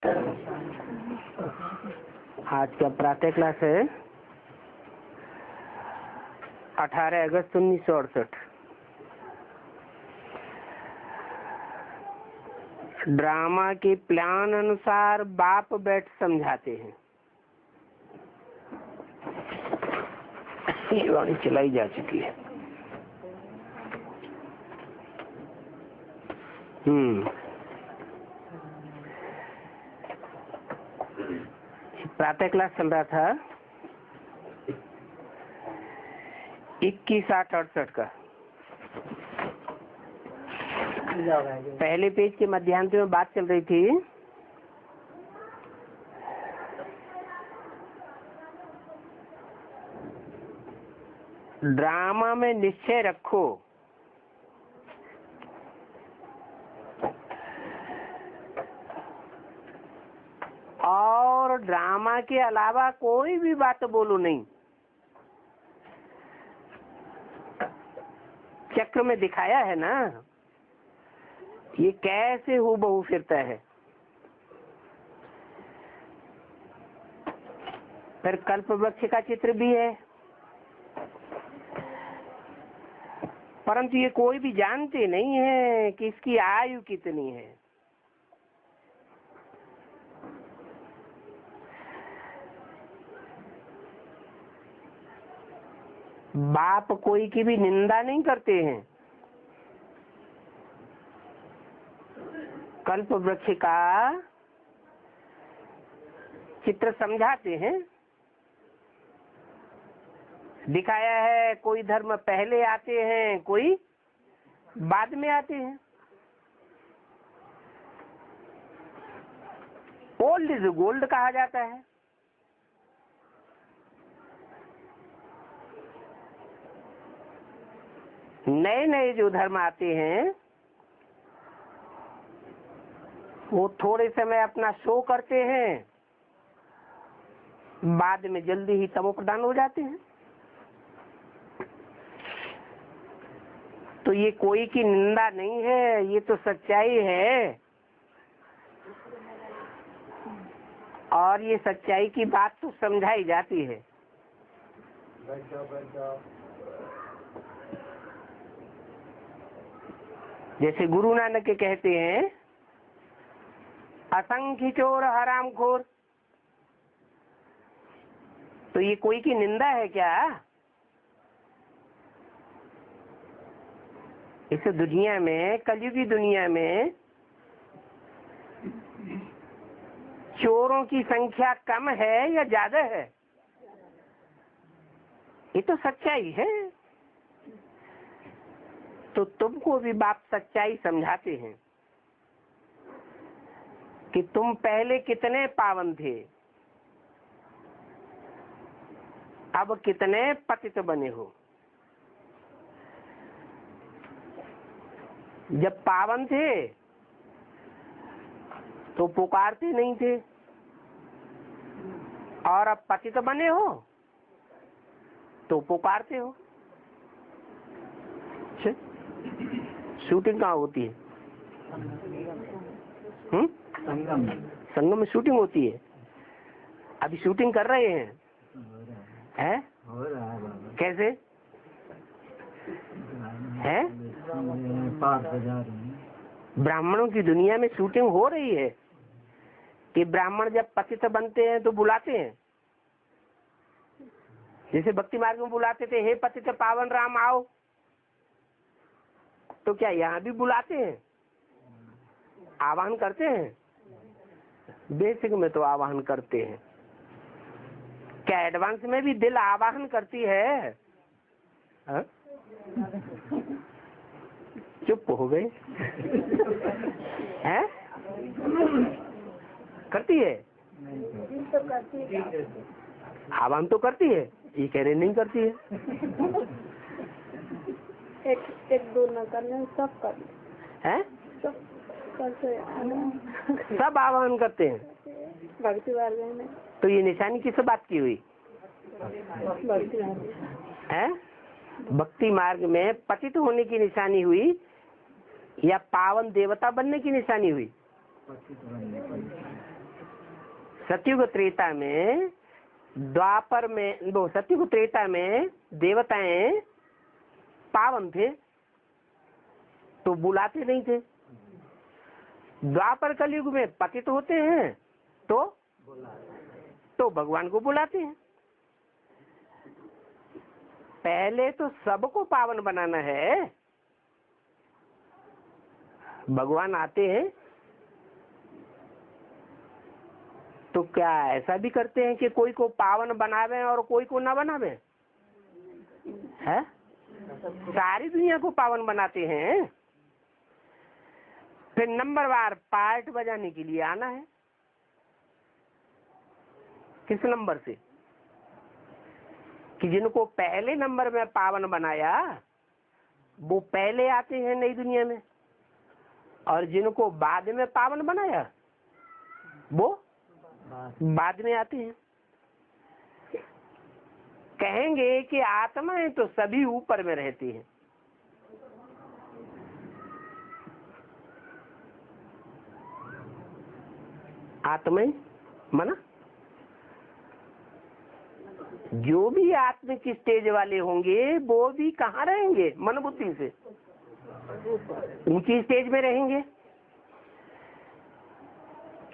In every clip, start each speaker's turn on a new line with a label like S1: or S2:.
S1: आज का प्रातः क्लास है 18 अगस्त 1968। ड्रामा के प्लान अनुसार बाप बैठ समझाते हैं। ये वाणी चलाई जा चुकी है। प्रातः क्लास चल रहा था 21/8/68 का। पहले पेज के मध्यांत में बात चल रही थी ड्रामा में निश्चय रखो और ड्रामा के अलावा कोई भी बात बोलो नहीं। चक्र में दिखाया है ना ये कैसे हूबहू फिरता है। फिर कल्प वृक्ष का चित्र भी है, परंतु ये कोई भी जानते नहीं है कि इसकी आयु कितनी है। बाप कोई की भी निंदा नहीं करते हैं। कल्प वृक्ष का चित्र समझाते हैं, दिखाया है कोई धर्म पहले आते हैं कोई बाद में आते हैं। ओल्ड इज गोल्ड कहा जाता है। नए नए जो धर्म आते हैं वो थोड़े समय अपना शो करते हैं, बाद में जल्दी ही तमोप्रधान हो जाते हैं। तो ये कोई की निंदा नहीं है, ये तो सच्चाई है। और ये सच्चाई की बात तो समझाई जाती है। जैसे गुरु नानक के कहते हैं असंख्य चोर हरामखोर, तो ये कोई की निंदा है क्या? इस दुनिया में, कलयुगी दुनिया में चोरों की संख्या कम है या ज्यादा है? ये तो सच्चाई है। तो तुमको भी बाप सच्चाई समझाते हैं कि तुम पहले कितने पावन थे, अब कितने पतित बने हो। जब पावन थे तो पुकारते नहीं थे, और अब पतित बने हो तो पुकारते हो। शूटिंग कहाँ होती है? संगम में शूटिंग होती है। अभी शूटिंग कर रहे हैं, हैं? कैसे है? ब्राह्मणों की दुनिया में शूटिंग हो रही है कि ब्राह्मण जब पतित बनते हैं तो बुलाते हैं। जैसे भक्ति मार्ग में बुलाते थे, हे पतित पावन राम आओ, तो क्या यहाँ भी बुलाते हैं? आवाहन करते हैं। बेसिक में तो आवाहन करते हैं। क्या एडवांस में भी दिल आवाहन करती है? हा? चुप हो गए हैं? करती है, आवाहन तो करती है, ये कह रहे नहीं करती है।
S2: एक दो न करने सब कर
S1: हैं?
S2: सब करते
S1: सब आवाहन करते हैं
S2: भक्ति मार्ग में।
S1: तो ये निशानी किस बात की हुई है? भक्ति मार्ग में पतित होने की निशानी हुई या पावन देवता बनने की निशानी हुई? सतयुग त्रेता में, द्वापर में, वो सतयुग त्रेता में देवताएं पावन थे तो बुलाते नहीं थे। द्वापर कलयुग में पतित होते हैं तो भगवान को बुलाते हैं। पहले तो सबको पावन बनाना है। भगवान आते हैं तो क्या ऐसा भी करते हैं कि कोई को पावन बनावे और कोई को ना बनावे? है, सारी दुनिया को पावन बनाते हैं। फिर नंबरवार पार्ट बजाने के लिए आना है। किस नंबर से? कि जिनको पहले नंबर में पावन बनाया वो पहले आते हैं नई दुनिया में, और जिनको बाद में पावन बनाया वो बाद में आते हैं। कहेंगे कि आत्माएं तो सभी ऊपर में रहती हैं। आत्माएं माना जो भी आत्मिक स्टेज वाले होंगे वो भी कहाँ रहेंगे? मन बुद्धि से ऊंची स्टेज में रहेंगे।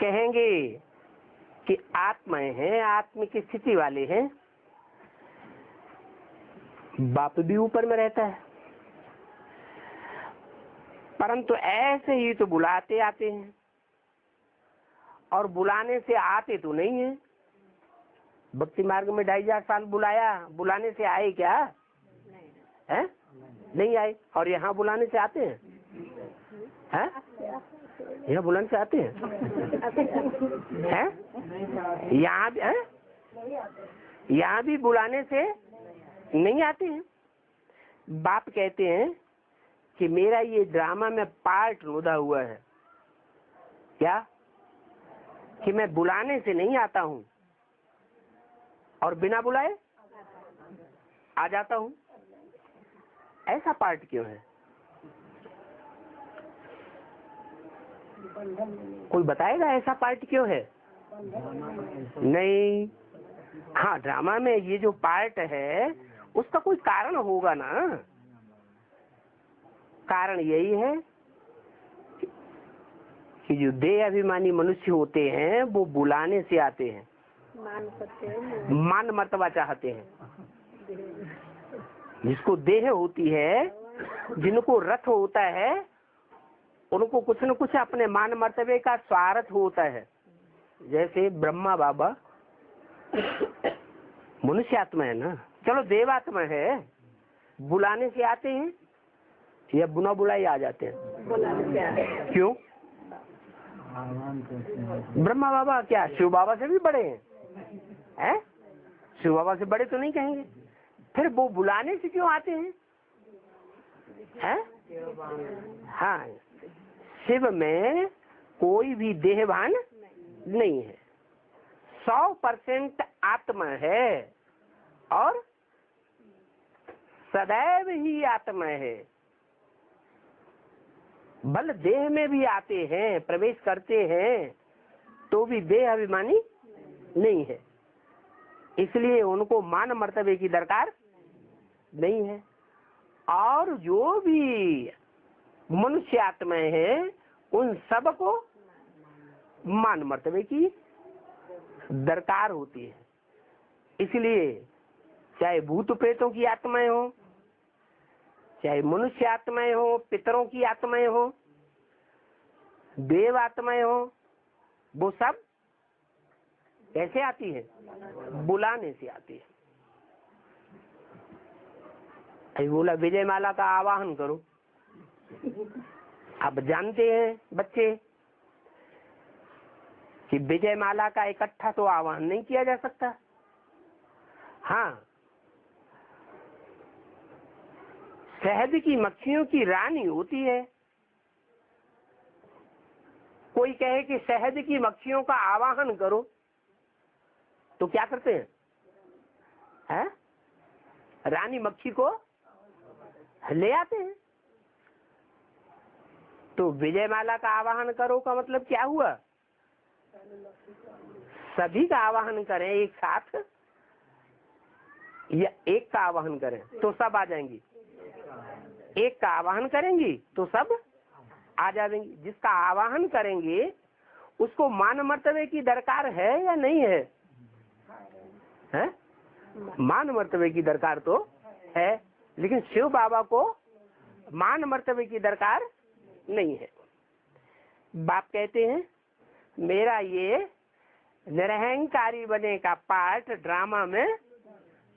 S1: कहेंगे कि आत्माएं हैं, आत्मिक स्थिति वाले हैं, बाप भी ऊपर में रहता है, परंतु ऐसे ही तो बुलाते आते हैं, और बुलाने से आते तो नहीं है। भक्ति मार्ग में 2500 साल बुलाया, बुलाने से आए क्या? है नहीं आए। और यहाँ बुलाने से आते हैं? हैं? यहाँ बुलाने से आते हैं? हैं? यहाँ भी है? यहाँ भी बुलाने से नहीं आते हैं। बाप कहते हैं कि मेरा ये ड्रामा में पार्ट लुदा हुआ है। क्या? कि मैं बुलाने से नहीं आता हूँ और बिना बुलाए आ जाता हूँ। ऐसा पार्ट क्यों है? कोई बताएगा ऐसा पार्ट क्यों है? नहीं। हाँ, ड्रामा में ये जो पार्ट है उसका कोई कारण होगा ना। कारण यही है कि जो देह अभिमानी मनुष्य होते हैं वो बुलाने से आते हैं, मान मर्तबा चाहते हैं। जिसको देह होती है, जिनको रथ होता है, उनको कुछ न कुछ अपने मान मर्तबे का स्वार्थ होता है। जैसे ब्रह्मा बाबा मनुष्य आत्मा है ना, चलो देवात्मा है, बुलाने से आते हैं या बुना बुलाई आ जाते हैं? क्यों? ब्रह्मा बाबा क्या शिव बाबा से भी बड़े हैं? शिव बाबा से बड़े तो नहीं कहेंगे। फिर वो बुलाने से क्यों आते हैं? हैं? हाँ, शिव में कोई भी देहभान नहीं है, 100% आत्मा है और सदैव ही आत्मा है। बल देह में भी आते हैं, प्रवेश करते हैं, तो भी देह अभिमानी नहीं है, इसलिए उनको मान मर्तबे की दरकार नहीं है। और जो भी मनुष्य आत्माएं हैं उन सबको मान मर्तबे की दरकार होती है। इसलिए चाहे भूत प्रेतों की आत्माएं हो, चाहे मनुष्य आत्माएं हो, पितरों की आत्माएं हो, देव आत्माएं हो, वो सब कैसे आती है? बुलाने से आती है। अभी बोला विजय माला का आवाहन करो। अब जानते हैं बच्चे कि विजय माला का इकट्ठा तो आवाहन नहीं किया जा सकता। हाँ, शहद की मक्खियों की रानी होती है। कोई कहे कि शहद की मक्खियों का आवाहन करो तो क्या करते हैं? है? रानी मक्खी को ले आते हैं। तो विजय माला का आवाहन करो का मतलब क्या हुआ? सभी का आवाहन करें एक साथ या एक का आवाहन करें तो सब आ जाएंगी, एक का आवाहन करेंगी तो सब आ जाएंगी। जिसका आवाहन करेंगे उसको मान मर्तबे की दरकार है या नहीं है? है? मान मर्तबे की दरकार तो है, लेकिन शिव बाबा को मान मर्तबे की दरकार नहीं है। बाप कहते हैं मेरा ये निरहंकारी बने का पार्ट ड्रामा में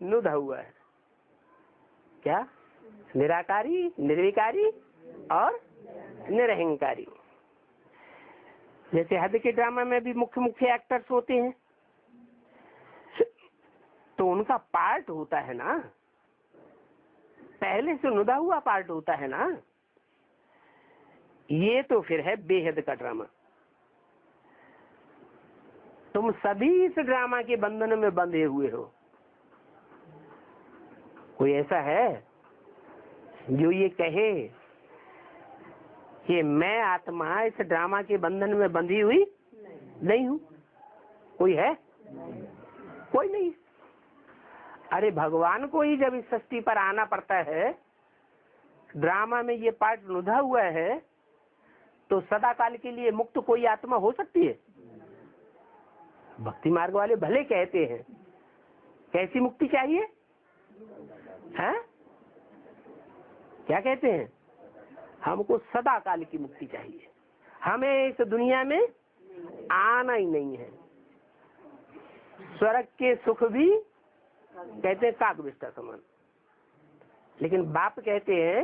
S1: नुदा हुआ है। क्या? निराकारी, निर्विकारी और निरहंकारी। जैसे हद के ड्रामा में भी मुख्य मुख्य एक्टर्स होते हैं तो उनका पार्ट होता है ना, पहले से नुदा हुआ पार्ट होता है ना। ये तो फिर है बेहद का ड्रामा। तुम सभी इस ड्रामा के बंधन में बंधे हुए हो। कोई ऐसा है जो ये कहे कि मैं आत्मा इस ड्रामा के बंधन में बंधी हुई नहीं हूं? कोई है? कोई नहीं। अरे भगवान को ही जब इस सृष्टि पर आना पड़ता है, ड्रामा में ये पार्ट नुदा हुआ है, तो सदा काल के लिए मुक्त कोई आत्मा हो सकती है? भक्ति मार्ग वाले भले कहते हैं, कैसी मुक्ति चाहिए? हैं? क्या कहते हैं? हमको सदा काल की मुक्ति चाहिए, हमें इस दुनिया में आना ही नहीं है। स्वर्ग के सुख भी कहते हैं काक बिस्तर समान, लेकिन बाप कहते हैं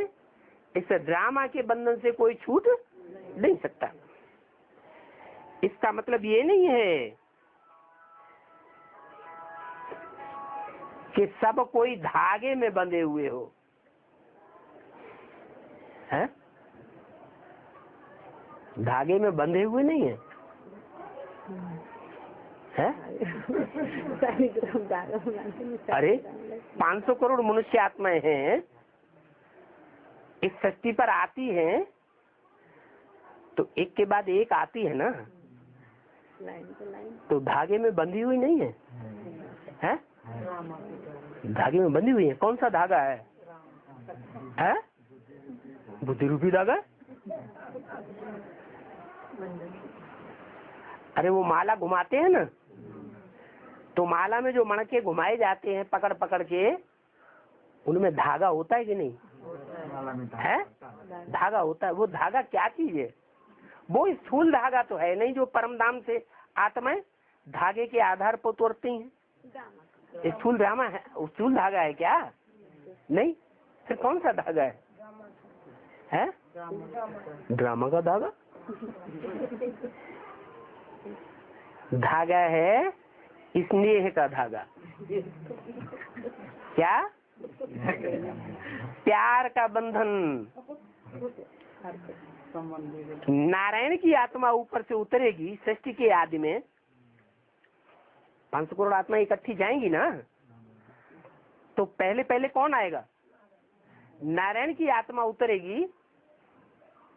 S1: इस ड्रामा के बंधन से कोई छूट नहीं सकता। इसका मतलब ये नहीं है कि सब कोई धागे में बंधे हुए हो, है? धागे में बंधे हुए नहीं है, है? अरे 500 करोड़ मनुष्य आत्माएं हैं, इस सृष्टि पर आती हैं तो एक के बाद एक आती है ना, तो धागे में बंधी हुई नहीं है, है? धागे में बंधी हुई है। कौन सा धागा है? है? बुद्धि रूपी धागा। अरे वो माला घुमाते हैं ना, तो माला में जो मणके घुमाए जाते हैं पकड़ पकड़ के, उनमें धागा होता है कि नहीं? है? धागा होता है। वो धागा क्या चीज है? वो स्थूल धागा तो है नहीं जो परम धाम से आत्माएं धागे के आधार पर तोड़ती हैं। स्थूल ड्रामा है, स्थूल धागा है क्या? नहीं। फिर कौन सा धागा है? है? ड्रामा का धागा। धागा है स्नेह का धागा। क्या? प्यार का बंधन। नारायण की आत्मा ऊपर से उतरेगी सृष्टि के आदि में, 500 करोड़ आत्मा इकट्ठी जाएंगी ना, तो पहले पहले कौन आएगा? नारायण की आत्मा उतरेगी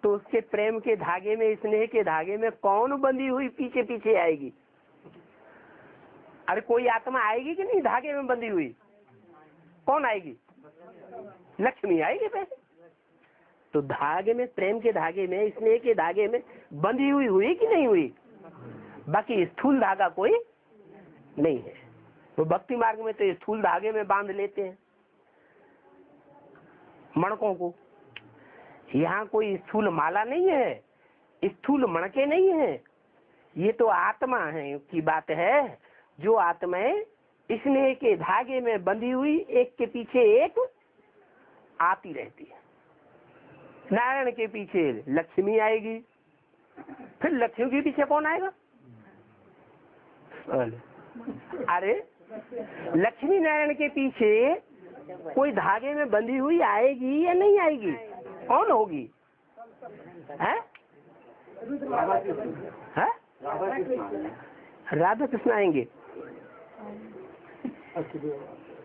S1: तो उसके प्रेम के धागे में, स्नेह के धागे में कौन बंधी हुई पीछे पीछे आएगी? अरे कोई आत्मा आएगी कि नहीं धागे में बंधी हुई? कौन आएगी? लक्ष्मी आएगी पहले। तो धागे में, प्रेम के धागे में, स्नेह के धागे में बंधी हुई हुई कि नहीं हुई? बाकी स्थूल धागा कोई नहीं है। तो भक्ति मार्ग में तो स्थूल धागे में बांध लेते हैं मणकों को। यहाँ कोई स्थूल माला नहीं है, स्थूल मणके नहीं है। ये तो आत्मा है की बात है, जो आत्माएं स्नेह के धागे में बंधी हुई एक के पीछे एक आती रहती है। नारायण के पीछे लक्ष्मी आएगी, फिर लक्ष्मी के पीछे कौन आएगा? अरे लक्ष्मी नारायण के पीछे कोई धागे में बंधी हुई आएगी या नहीं आएगी? कौन होगी? है? है? राधा कृष्ण आएंगे।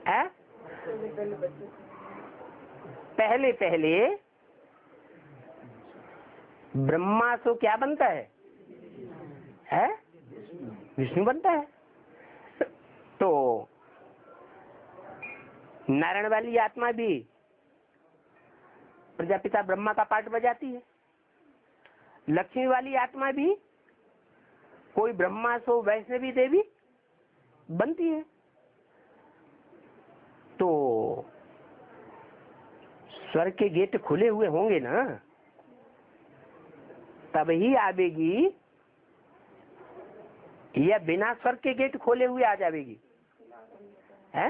S1: है? पहले पहले ब्रह्मा से क्या बनता है? विष्णु बनता है। तो नारायण वाली आत्मा भी प्रजापिता ब्रह्मा का पाठ बजाती है, लक्ष्मी वाली आत्मा भी कोई ब्रह्मा सो वैष्णवी देवी बनती है। तो स्वर्ग के गेट खुले हुए होंगे ना, तब ही आवेगी, या बिना स्वर्ग के गेट खोले हुए आ जाएगी है?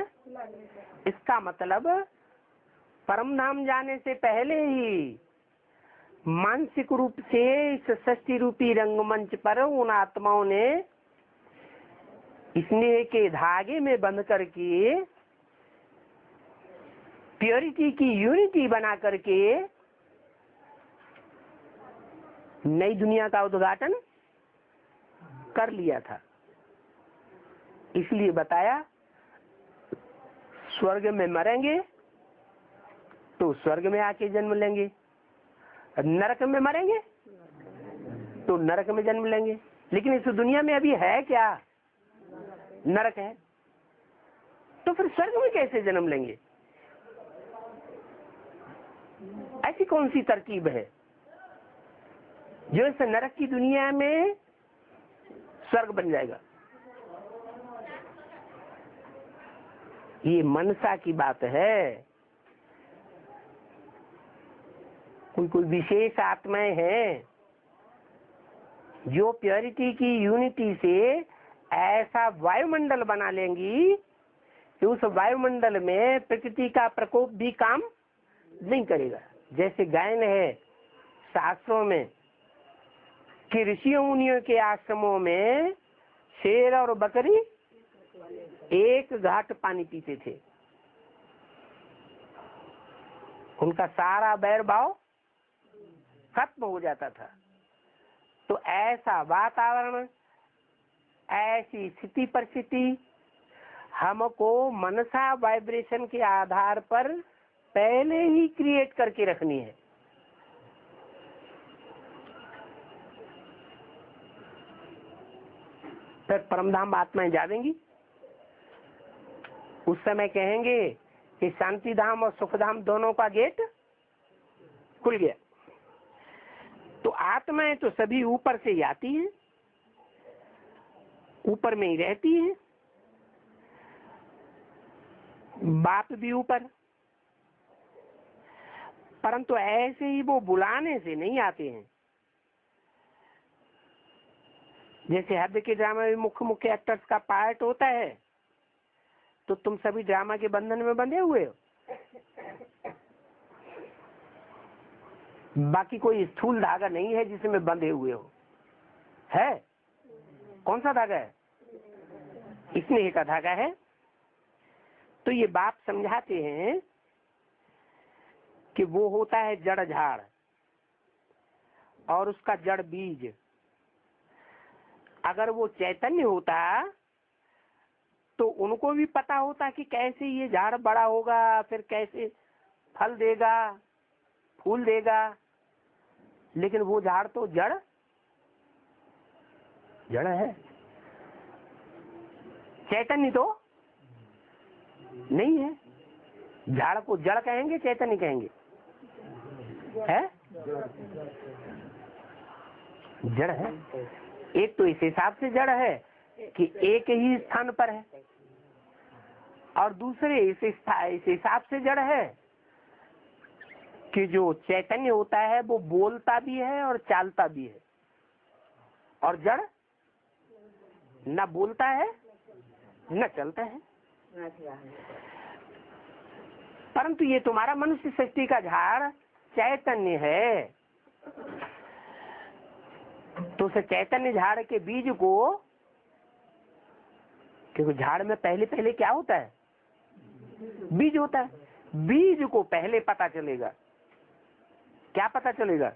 S1: इसका मतलब परम धाम जाने से पहले ही मानसिक रूप से इस सृष्टि रूपी रंगमंच पर उन आत्माओं ने स्नेह के धागे में बंध करके प्योरिटी की यूनिटी बना करके नई दुनिया का उद्घाटन कर लिया था। इसलिए बताया स्वर्ग में मरेंगे तो स्वर्ग में आके जन्म लेंगे, नरक में मरेंगे तो नरक में जन्म लेंगे। लेकिन इस दुनिया में अभी है क्या? नरक है, तो फिर स्वर्ग में कैसे जन्म लेंगे? ऐसी कौन सी तरकीब है जो इस नरक की दुनिया में स्वर्ग बन जाएगा? ये मनसा की बात है। कोई विशेष आत्माएं हैं जो प्योरिटी की यूनिटी से ऐसा वायुमंडल बना लेंगी कि उस वायुमंडल में प्रकृति का प्रकोप भी काम नहीं करेगा। जैसे गायन है शास्त्रों में कि ऋषियों मुनियों के आश्रमों में शेर और बकरी एक घाट पानी पीते थे, उनका सारा बैर भाव खत्म हो जाता था। तो ऐसा वातावरण, ऐसी स्थिति परिस्थिति हमको मनसा वाइब्रेशन के आधार पर पहले ही क्रिएट करके रखनी है। फिर परमधाम आत्माएं जावेंगी, उस समय कहेंगे कि शांति धाम और सुख धाम दोनों का गेट खुल गया। तो आत्माएं तो सभी ऊपर से ही आती हैं, ऊपर में ही रहती हैं, बाप भी ऊपर, परंतु ऐसे ही वो बुलाने से नहीं आते हैं। जैसे हद के ड्रामा में मुख्य मुख्य एक्टर्स का पार्ट होता है, तो तुम सभी ड्रामा के बंधन में बंधे हुए हो। बाकी कोई स्थूल धागा नहीं है जिसमें बंधे हुए हो, है? कौन सा धागा है? स्नेह का धागा है। तो ये बात समझाते हैं कि वो होता है जड़ झाड़ और उसका जड़ बीज। अगर वो चैतन्य होता तो उनको भी पता होता कि कैसे ये झाड़ बड़ा होगा, फिर कैसे फल देगा, फूल देगा। लेकिन वो झाड़ तो जड़ है, चैतन्य तो नहीं है। झाड़ को जड़ कहेंगे, चैतन्य कहेंगे? है जड़ है। एक तो इस हिसाब से जड़ है कि एक ही स्थान पर है, और दूसरे इस हिसाब से जड़ है कि जो चैतन्य होता है वो बोलता भी है और चालता भी है, और जड़ न बोलता है न चलता है। परंतु ये तुम्हारा मनुष्य सृष्टि का झाड़ चैतन्य है, तो उस चैतन्य झाड़ के बीज को, क्योंकि झाड़ में पहले पहले क्या होता है? बीज होता है। बीज को पहले पता चलेगा। क्या पता चलेगा?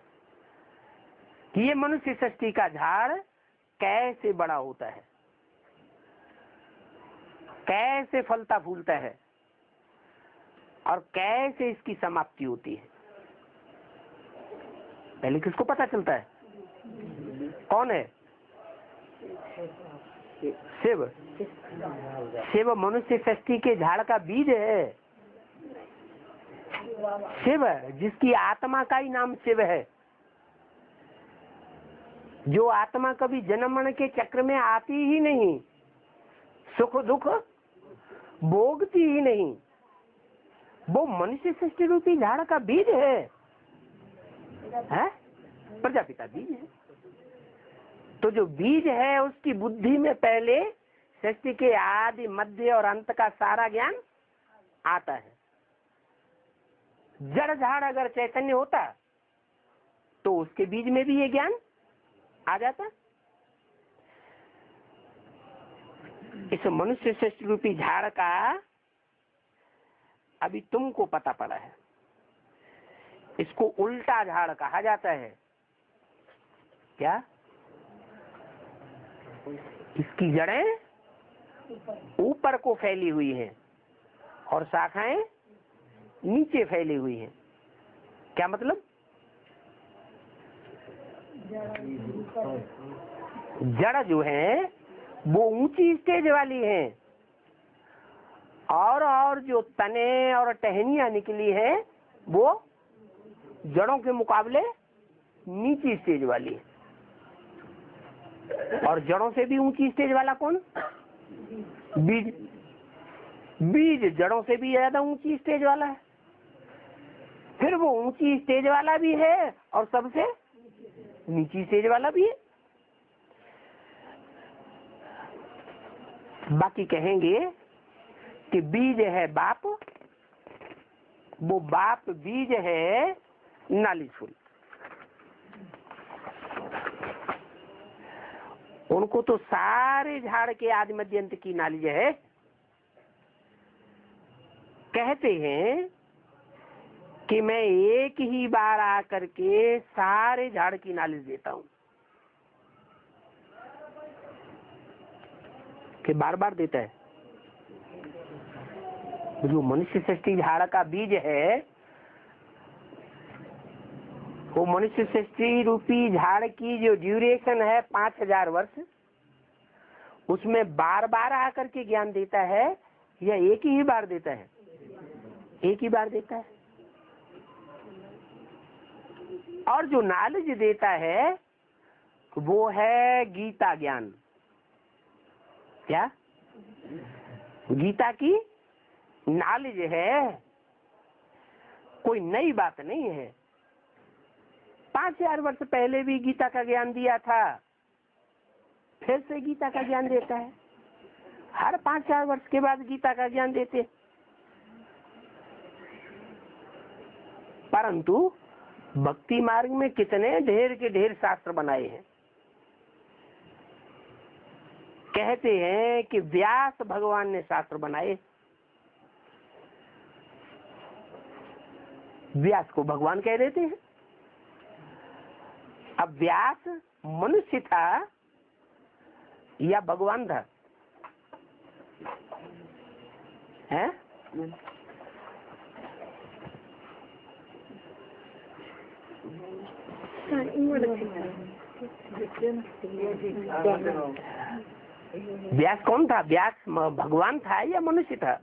S1: कि ये मनुष्य सृष्टि का झाड़ कैसे बड़ा होता है, कैसे फलता फूलता है, और कैसे इसकी समाप्ति होती है। पहले किसको पता चलता है? कौन है? शिव शिव मनुष्य सृष्टि के झाड़ का बीज है। शिव जिसकी आत्मा का ही नाम शिव है, जो आत्मा कभी जन्म मरण के चक्र में आती ही नहीं, सुख दुख भोगती ही नहीं, वो मनुष्य सृष्टि रूपी झाड़ का बीज है, प्रजापिता बीज है। तो जो बीज है उसकी बुद्धि में पहले सृष्टि के आदि मध्य और अंत का सारा ज्ञान आता है। जड़ झाड़ अगर चैतन्य होता तो उसके बीज में भी ये ज्ञान आ जाता। इस मनुष्य सृष्टि रूपी झाड़ का अभी तुमको पता पड़ा है। इसको उल्टा झाड़ कहा जाता है। क्या? इसकी जड़ें ऊपर को फैली हुई हैं और शाखाएं नीचे फैली हुई हैं। क्या मतलब? जड़ जो है वो ऊंची स्टेज वाली है और जो तने और टहनियां निकली है वो जड़ों के मुकाबले नीची स्टेज वाली है। और जड़ों से भी ऊंची स्टेज वाला कौन? बीज। बीज जड़ों से भी ज्यादा ऊंची स्टेज वाला है। फिर वो ऊंची स्टेज वाला भी है और सबसे नीची स्टेज वाला भी है। बाकी कहेंगे कि बीज है बाप, वो बाप बीज है नालिश फूल। उनको तो सारे झाड़ के आदि मध्य अंत की नालिज है। कहते हैं कि मैं एक ही बार आकर के सारे झाड़ की नालिज देता हूं। कि बार बार देता है। जो मनुष्य सृष्टि झाड़ का बीज है वो मनुष्य सृष्टि रूपी झाड़ की जो ड्यूरेशन है 5000 वर्ष, उसमें बार बार आकर के ज्ञान देता है या एक ही बार देता है? एक ही बार देता है। और जो नॉलेज देता है वो है गीता ज्ञान। क्या? गीता की नॉलेज है, कोई नई बात नहीं है। 5000 वर्ष पहले भी गीता का ज्ञान दिया था, फिर से गीता का ज्ञान देता है। हर 5000 वर्ष के बाद गीता का ज्ञान देते। परंतु भक्ति मार्ग में कितने ढेर के ढेर शास्त्र बनाए हैं। कहते हैं कि व्यास भगवान ने शास्त्र बनाए। व्यास को भगवान कह देते हैं। अब व्यास मनुष्य था या भगवान था? है? व्यास कौन था? व्यास भगवान था या मनुष्य था?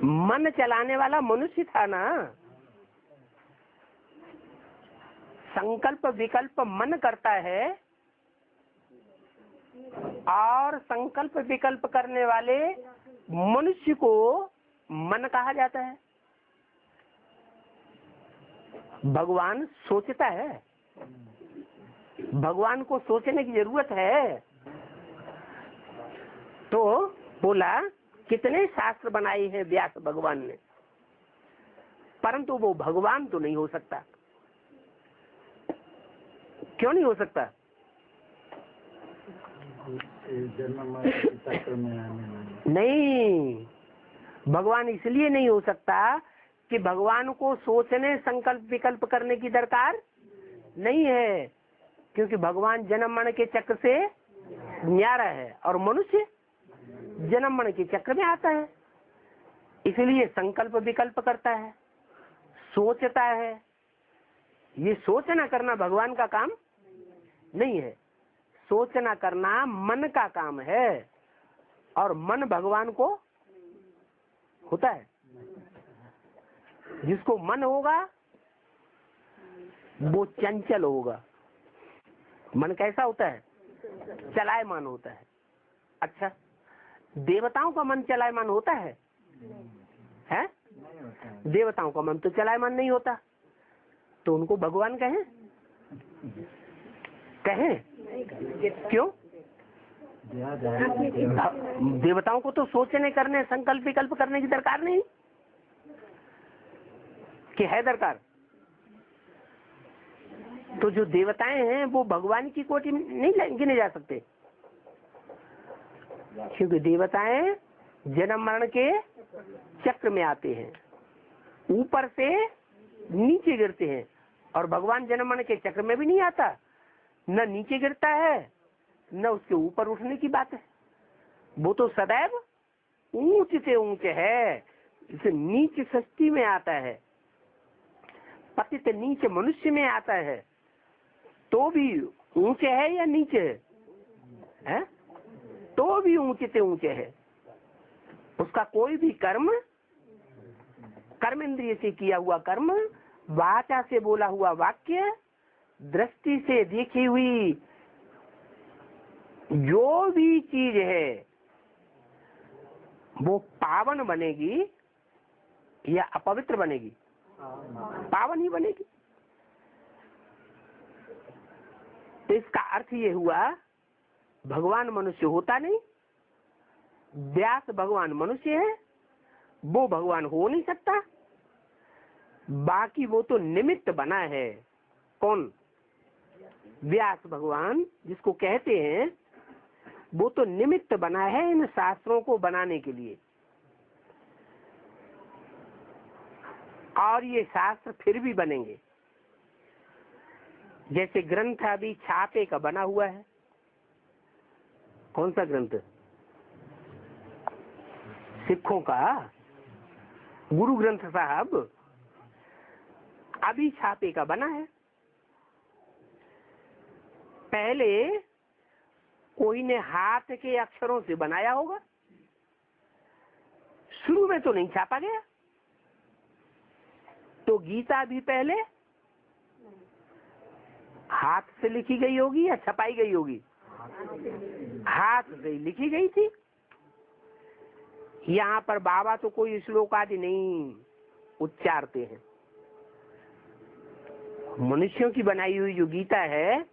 S1: मन चलाने वाला मनुष्य था ना। संकल्प विकल्प मन करता है और संकल्प विकल्प करने वाले मनुष्य को मन कहा जाता है। भगवान सोचता है, भगवान को सोचने की जरूरत है। तो बोला कितने शास्त्र बनाए हैं व्यास भगवान ने, परंतु वो भगवान तो नहीं हो सकता। क्यों नहीं हो सकता? नहीं, भगवान इसलिए नहीं हो सकता कि भगवान को सोचने संकल्प विकल्प करने की दरकार नहीं है, क्योंकि भगवान जन्म मरण के चक्र से न्यारा है और मनुष्य जन्म मरण के चक्र में आता है। इसलिए संकल्प विकल्प करता है, सोचता है। ये सोचना करना भगवान का काम नहीं है। सोचना करना मन का काम है, और मन भगवान को होता है। जिसको मन होगा वो चंचल होगा। मन कैसा होता है? चलायमान होता है। अच्छा, देवताओं का मन चलायमान होता है? हैं? देवताओं का मन तो चलायमान नहीं होता, तो उनको भगवान कहें? कहें? क्यों? देवताओं को तो सोचने करने संकल्प विकल्प करने की दरकार नहीं, कि है दरकार? तो जो देवताएं हैं वो भगवान की कोटि में नहीं गिने जा सकते, क्योंकि देवताएं जन्म मरण के चक्र में आते हैं, ऊपर से नीचे गिरते हैं, और भगवान जन्म मरण के चक्र में भी नहीं आता, न नीचे गिरता है न उसके ऊपर उठने की बात है। वो तो सदैव ऊंच से ऊंच है, इसे नीच सृष्टि में आता है, पतित नीच मनुष्य में आता है, तो भी ऊंचे है या नीचे है? तो भी ऊंचे से ऊंचे है। उसका कोई भी कर्म, कर्म इंद्रिय से किया हुआ कर्म, वाचा से बोला हुआ वाक्य, दृष्टि से देखी हुई जो भी चीज है वो पावन बनेगी या अपवित्र बनेगी? पावन ही बनेगी। तो इसका अर्थ ये हुआ भगवान मनुष्य होता नहीं, व्यास भगवान मनुष्य है, वो भगवान हो नहीं सकता। बाकी वो तो निमित्त बना है। कौन? व्यास भगवान जिसको कहते हैं, वो तो निमित्त बना है इन शास्त्रों को बनाने के लिए। और ये शास्त्र फिर भी बनेंगे। जैसे ग्रंथ अभी छापे का बना हुआ है। कौन सा ग्रंथ? सिखों का गुरु ग्रंथ साहब अभी छापे का बना है। पहले कोई ने हाथ के अक्षरों से बनाया होगा, शुरू में तो नहीं छापा गया। तो गीता भी पहले हाथ से लिखी गई होगी या छपाई गई होगी? हाथ से लिखी गई थी। यहाँ पर बाबा तो कोई श्लोक आदि नहीं उच्चारते हैं। मनुष्यों की बनाई हुई जो गीता है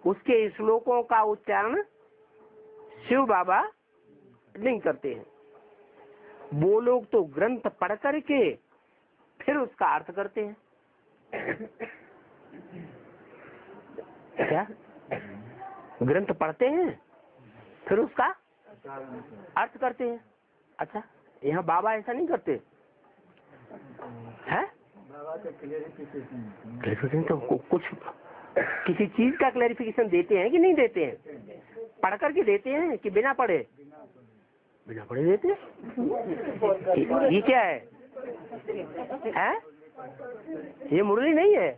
S1: उसके श्लोकों का उच्चारण शिव बाबा नहीं करते हैं। वो लोग तो ग्रंथ पढ़ करके फिर उसका अर्थ करते हैं। क्या? ग्रंथ पढ़ते हैं फिर उसका अर्थ करते हैं। अच्छा, यहाँ बाबा ऐसा नहीं करते हैं? क्लैरिफिकेशन तो कुछ किसी चीज का क्लैरिफिकेशन देते हैं कि नहीं देते हैं? पढ़ करके देते हैं कि बिना पढ़े? बिना पढ़े देते हैं। ये क्या है? हैं? ये मुरली नहीं है,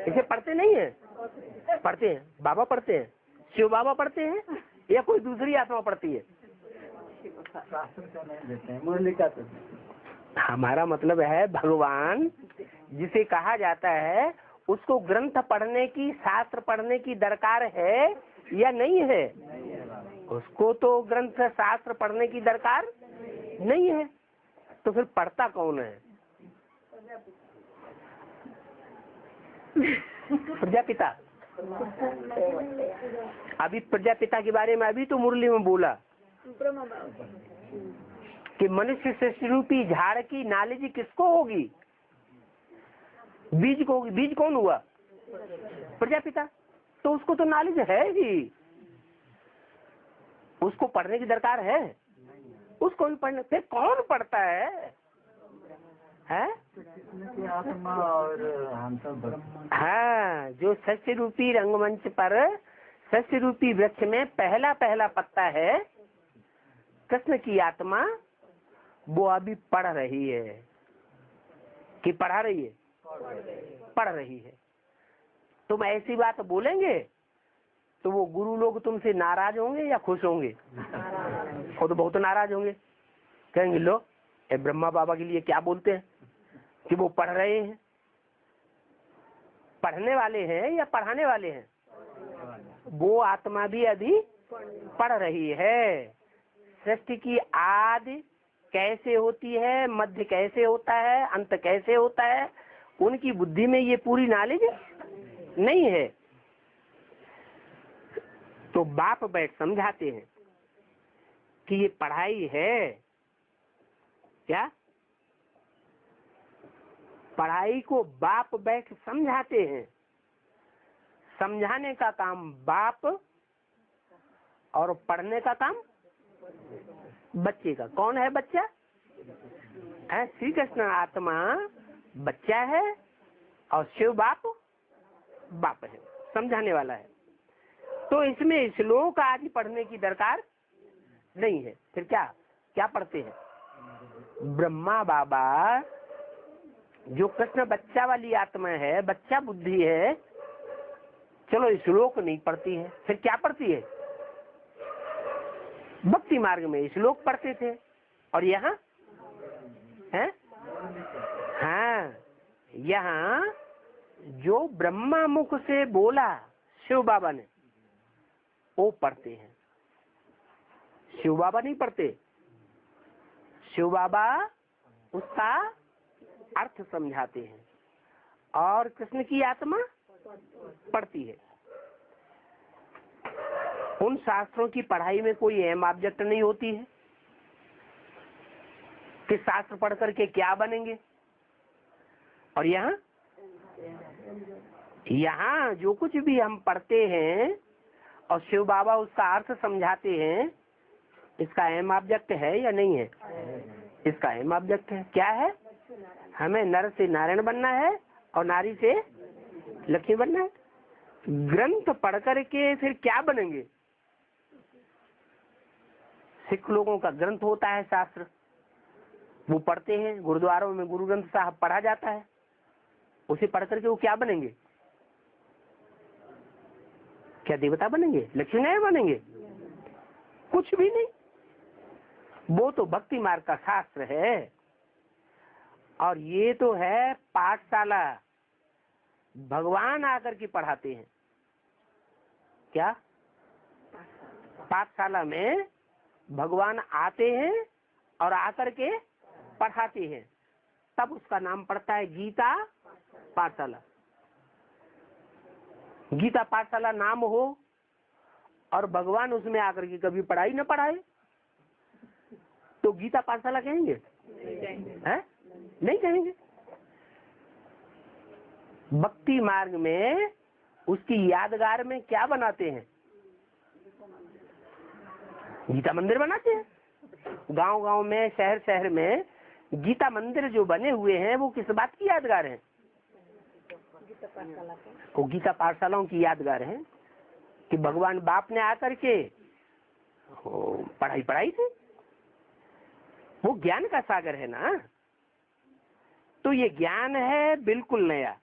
S1: इसे पढ़ते नहीं है? पढ़ते हैं। बाबा पढ़ते हैं, शिव बाबा पढ़ते हैं या कोई दूसरी आत्मा पढ़ती है? मुरली का तो हमारा मतलब है भगवान जिसे कहा जाता है उसको ग्रंथ पढ़ने की, शास्त्र पढ़ने की दरकार है या नहीं है? उसको तो ग्रंथ शास्त्र पढ़ने की दरकार नहीं है। तो फिर पढ़ता कौन है? प्रजापिता। अभी प्रजापिता के बारे में अभी तो मुरली में बोला कि मनुष्य सृष्टि रूपी झाड़ की नॉलेज किसको होगी? बीज को होगी। बीज कौन हुआ? प्रजापिता। तो उसको तो नॉलेज है ही, उसको पढ़ने की दरकार है? उसको भी पढ़ने। फिर कौन पढ़ता है? आत्मा और हम सब। हाँ, जो सस्य रूपी रंगमंच पर सस्य रूपी वृक्ष में पहला पहला पत्ता है कृष्ण की आत्मा, वो अभी पढ़ रही है कि पढ़ा रही है? पढ़ रही है। तुम ऐसी बात बोलेंगे तो वो गुरु लोग तुमसे नाराज होंगे या खुश होंगे? वो तो बहुत नाराज होंगे, कहेंगे लो ये ब्रह्मा बाबा के लिए क्या बोलते हैं कि वो पढ़ रहे हैं। पढ़ने वाले हैं या पढ़ाने वाले हैं? वो आत्मा भी अभी पढ़ रही है। सृष्टि की आदि कैसे होती है, मध्य कैसे होता है, अंत कैसे होता है, उनकी बुद्धि में ये पूरी नॉलेज नहीं है। तो बाप बैठ समझाते हैं कि ये पढ़ाई है क्या? पढ़ाई को बाप बैठ समझाते हैं। समझाने का काम बाप और पढ़ने का काम बच्चे का। कौन है बच्चा? है श्री कृष्ण आत्मा बच्चा है और शिव बाप बाप है, समझाने वाला है। तो इसमें श्लोक आदि पढ़ने की दरकार नहीं है। फिर क्या क्या पढ़ते हैं? ब्रह्मा बाबा जो कृष्ण बच्चा वाली आत्मा है, बच्चा बुद्धि है, चलो श्लोक नहीं पढ़ती है, फिर क्या पढ़ती है? भक्ति मार्ग में श्लोक पढ़ते थे। और यहाँ है हाँ, यहाँ जो ब्रह्मा मुख से बोला शिव बाबा ने वो पढ़ते हैं। शिव बाबा नहीं पढ़ते, शिव बाबा उसका अर्थ समझाते हैं और कृष्ण की आत्मा पढ़ती है। उन शास्त्रों की पढ़ाई में कोई अहम ऑब्जेक्ट नहीं होती है कि शास्त्र पढ़ करके क्या बनेंगे। और यहाँ जो कुछ भी हम पढ़ते हैं और शिव बाबा उसका अर्थ समझाते हैं, इसका अहम ऑब्जेक्ट है या नहीं है? इसका अहम ऑब्जेक्ट है। क्या है? हमें नर से नारायण बनना है और नारी से लक्ष्मी बनना है। ग्रंथ पढ़ करके फिर क्या बनेंगे? सिख लोगों का ग्रंथ होता है शास्त्र, वो पढ़ते हैं, गुरुद्वारों में गुरु ग्रंथ साहब पढ़ा जाता है। उसे पढ़ करके वो क्या बनेंगे? क्या देवता बनेंगे? लक्ष्मी नारायण बनेंगे? कुछ भी नहीं। वो तो भक्ति मार्ग का शास्त्र है और ये तो है पाठशाला। भगवान आकर के पढ़ाते हैं। क्या? पाठशाला में भगवान आते हैं और आकर के पढ़ाते हैं, तब उसका नाम पड़ता है गीता पाठशाला। गीता पाठशाला नाम हो और भगवान उसमें आकर के कभी पढ़ाई न पढ़ाए तो गीता पाठशाला कहेंगे? हैं? नहीं कहेंगे। भक्ति मार्ग में उसकी यादगार में क्या बनाते हैं? गीता मंदिर बनाते हैं। गांव गांव में, शहर शहर में गीता मंदिर जो बने हुए हैं वो किस बात की यादगार हैं? वो गीता पाठशालाओं की यादगार है कि भगवान बाप ने आकर के पढ़ाई थी। वो ज्ञान का सागर है ना। तो ये ज्ञान है बिल्कुल नया।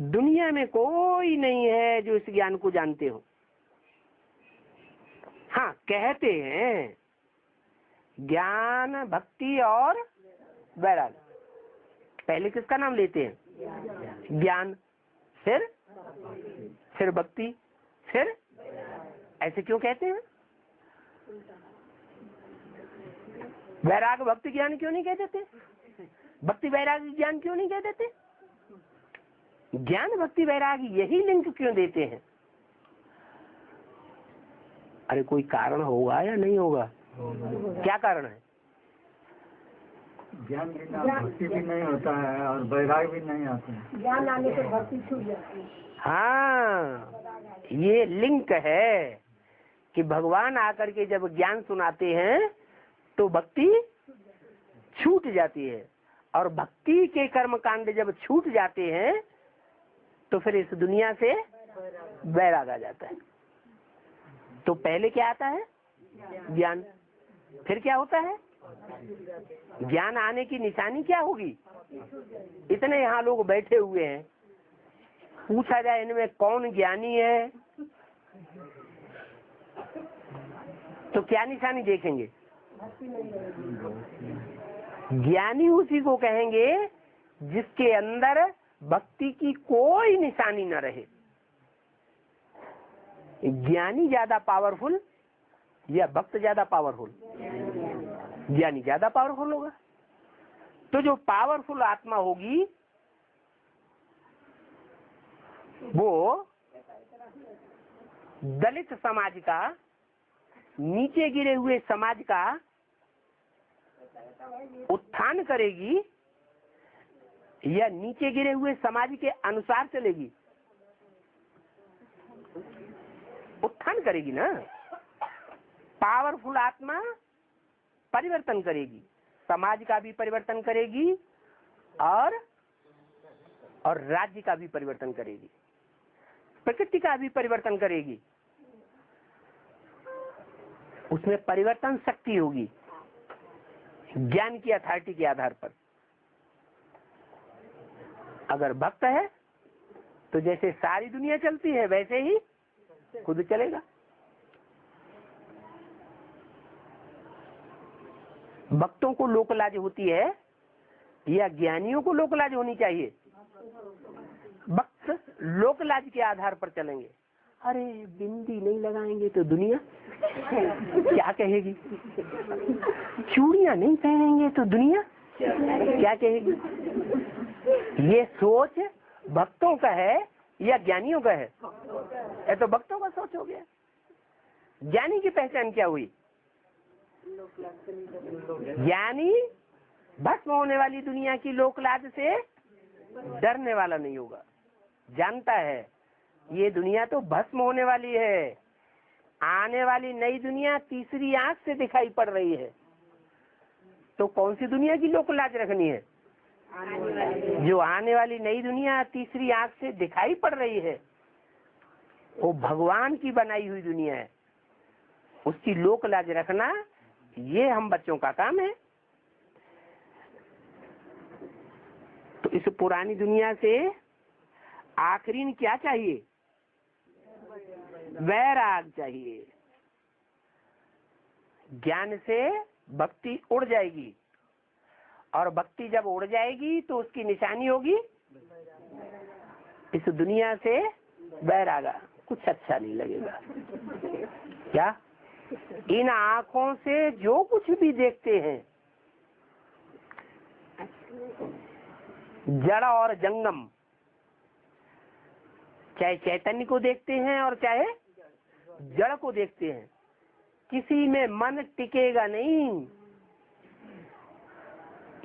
S1: दुनिया में कोई नहीं है जो इस ज्ञान को जानते हो। हाँ, कहते हैं ज्ञान, भक्ति और वैराग्य। पहले किसका नाम लेते हैं? ज्ञान, फिर भक्ति, फिर ऐसे क्यों कहते हैं? वैराग्य भक्ति ज्ञान क्यों नहीं कह देते? भक्ति वैराग्य ज्ञान क्यों नहीं कह देते? ज्ञान भक्ति वैराग्य यही लिंक क्यों देते हैं? अरे कोई कारण होगा या नहीं होगा? क्या कारण है?
S3: ज्ञान बिना भक्ति भी नहीं होता है और वैराग्य भी नहीं आता है।
S2: ज्ञान आने से भक्ति छूट जाती है।
S1: हाँ, ये लिंक है कि भगवान आकर के जब ज्ञान सुनाते हैं तो भक्ति छूट जाती है और भक्ति के कर्म कांड जब छूट जाते हैं तो फिर इस दुनिया से वैराग आ जाता है। तो पहले क्या आता है? ज्ञान। फिर क्या होता है? ज्ञान आने की निशानी क्या होगी? इतने यहाँ लोग बैठे हुए हैं, पूछा जाए इनमें कौन ज्ञानी है तो क्या निशानी देखेंगे? ज्ञानी उसी को कहेंगे जिसके अंदर भक्ति की कोई निशानी न रहे। ज्ञानी ज्यादा पावरफुल या भक्त ज्यादा पावरफुल? ज्ञानी ज्यादा पावरफुल होगा। तो जो पावरफुल आत्मा होगी वो दलित समाज का, नीचे गिरे हुए समाज का उत्थान करेगी या नीचे गिरे हुए समाज के अनुसार चलेगी? उत्थान करेगी ना। पावरफुल आत्मा परिवर्तन करेगी, समाज का भी परिवर्तन करेगी और राज्य का भी परिवर्तन करेगी, प्रकृति का भी परिवर्तन करेगी। उसमें परिवर्तन शक्ति होगी ज्ञान की अथॉरिटी के आधार पर। अगर भक्त है तो जैसे सारी दुनिया चलती है वैसे ही खुद चलेगा। भक्तों को लोकलाज होती है या ज्ञानियों को लोकलाज होनी चाहिए? भक्त लोकलाज के आधार पर चलेंगे। अरे बिंदी नहीं लगाएंगे तो दुनिया क्या कहेगी, चूड़ियां नहीं पहनेंगे तो दुनिया क्या कहेगी। ये सोच भक्तों का है या ज्ञानियों का है? ये तो भक्तों का सोच हो गया। ज्ञानी की पहचान क्या हुई? ज्ञानी भस्म होने वाली दुनिया की लोकलाज से डरने वाला नहीं होगा। जानता है ये दुनिया तो भस्म होने वाली है, आने वाली नई दुनिया तीसरी आंख से दिखाई पड़ रही है। तो कौन सी दुनिया की लोकलाज रखनी है? जो आने वाली नई दुनिया तीसरी आंख से दिखाई पड़ रही है वो भगवान की बनाई हुई दुनिया है, उसकी लोकलाज रखना ये हम बच्चों का काम है। तो इस पुरानी दुनिया से आखिरी क्या चाहिए? वैराग चाहिए। ज्ञान से भक्ति उड़ जाएगी और भक्ति जब उड़ जाएगी तो उसकी निशानी होगी इस दुनिया से वैराग। कुछ अच्छा नहीं लगेगा। क्या इन आंखों से जो कुछ भी देखते हैं जड़ और जंगम, चाहे चैतन्य को देखते हैं और चाहे जड़ को देखते हैं, किसी में मन टिकेगा नहीं।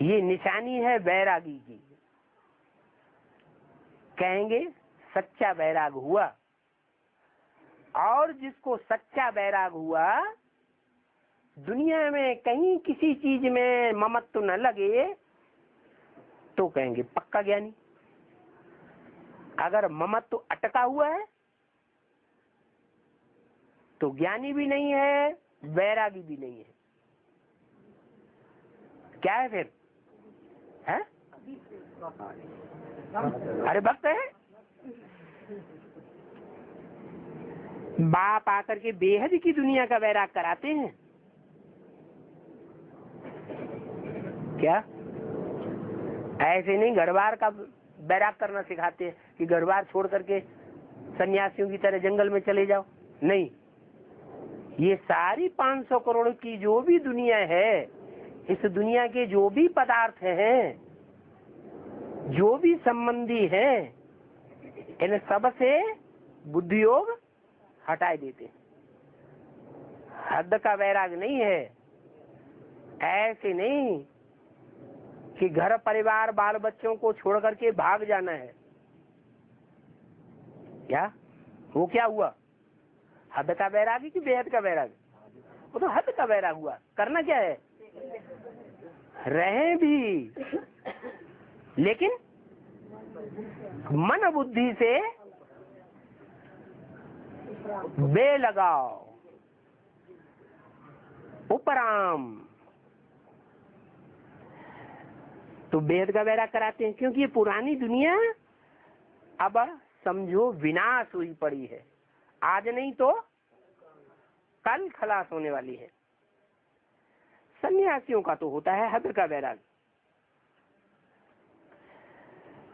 S1: ये निशानी है वैरागी की। कहेंगे सच्चा वैराग हुआ, और जिसको सच्चा वैराग हुआ दुनिया में कहीं किसी चीज में ममत्व न लगे तो कहेंगे पक्का ज्ञानी। अगर ममत्व अटका हुआ है तो ज्ञानी भी नहीं है, वैरागी भी नहीं है। क्या है फिर? है? अरे भक्त है। बाप आकर के बेहद की दुनिया का वैराग कराते हैं। क्या ऐसे नहीं घर बार का वैराग करना सिखाते हैं कि घर बार छोड़ करके सन्यासियों की तरह जंगल में चले जाओ? नहीं, ये सारी 500 करोड़ की जो भी दुनिया है, इस दुनिया के जो भी पदार्थ हैं, जो भी संबंधी हैं, इन सब से बुद्धि योग हटाए देते। हद का वैराग नहीं है। ऐसे नहीं कि घर परिवार बाल बच्चों को छोड़ करके भाग जाना है। क्या वो क्या हुआ? हद का वैराग कि बेहद का वैराग? वो तो हद का वैराग हुआ। करना क्या है? रहे भी, लेकिन मन बुद्धि से बेलगाव, उपराम। तो बेहद का वैराग कराते हैं क्योंकि ये पुरानी दुनिया अब समझो विनाश हुई पड़ी है। आज नहीं तो कल खलास होने वाली है। सन्यासियों का तो होता है हद का वैराग,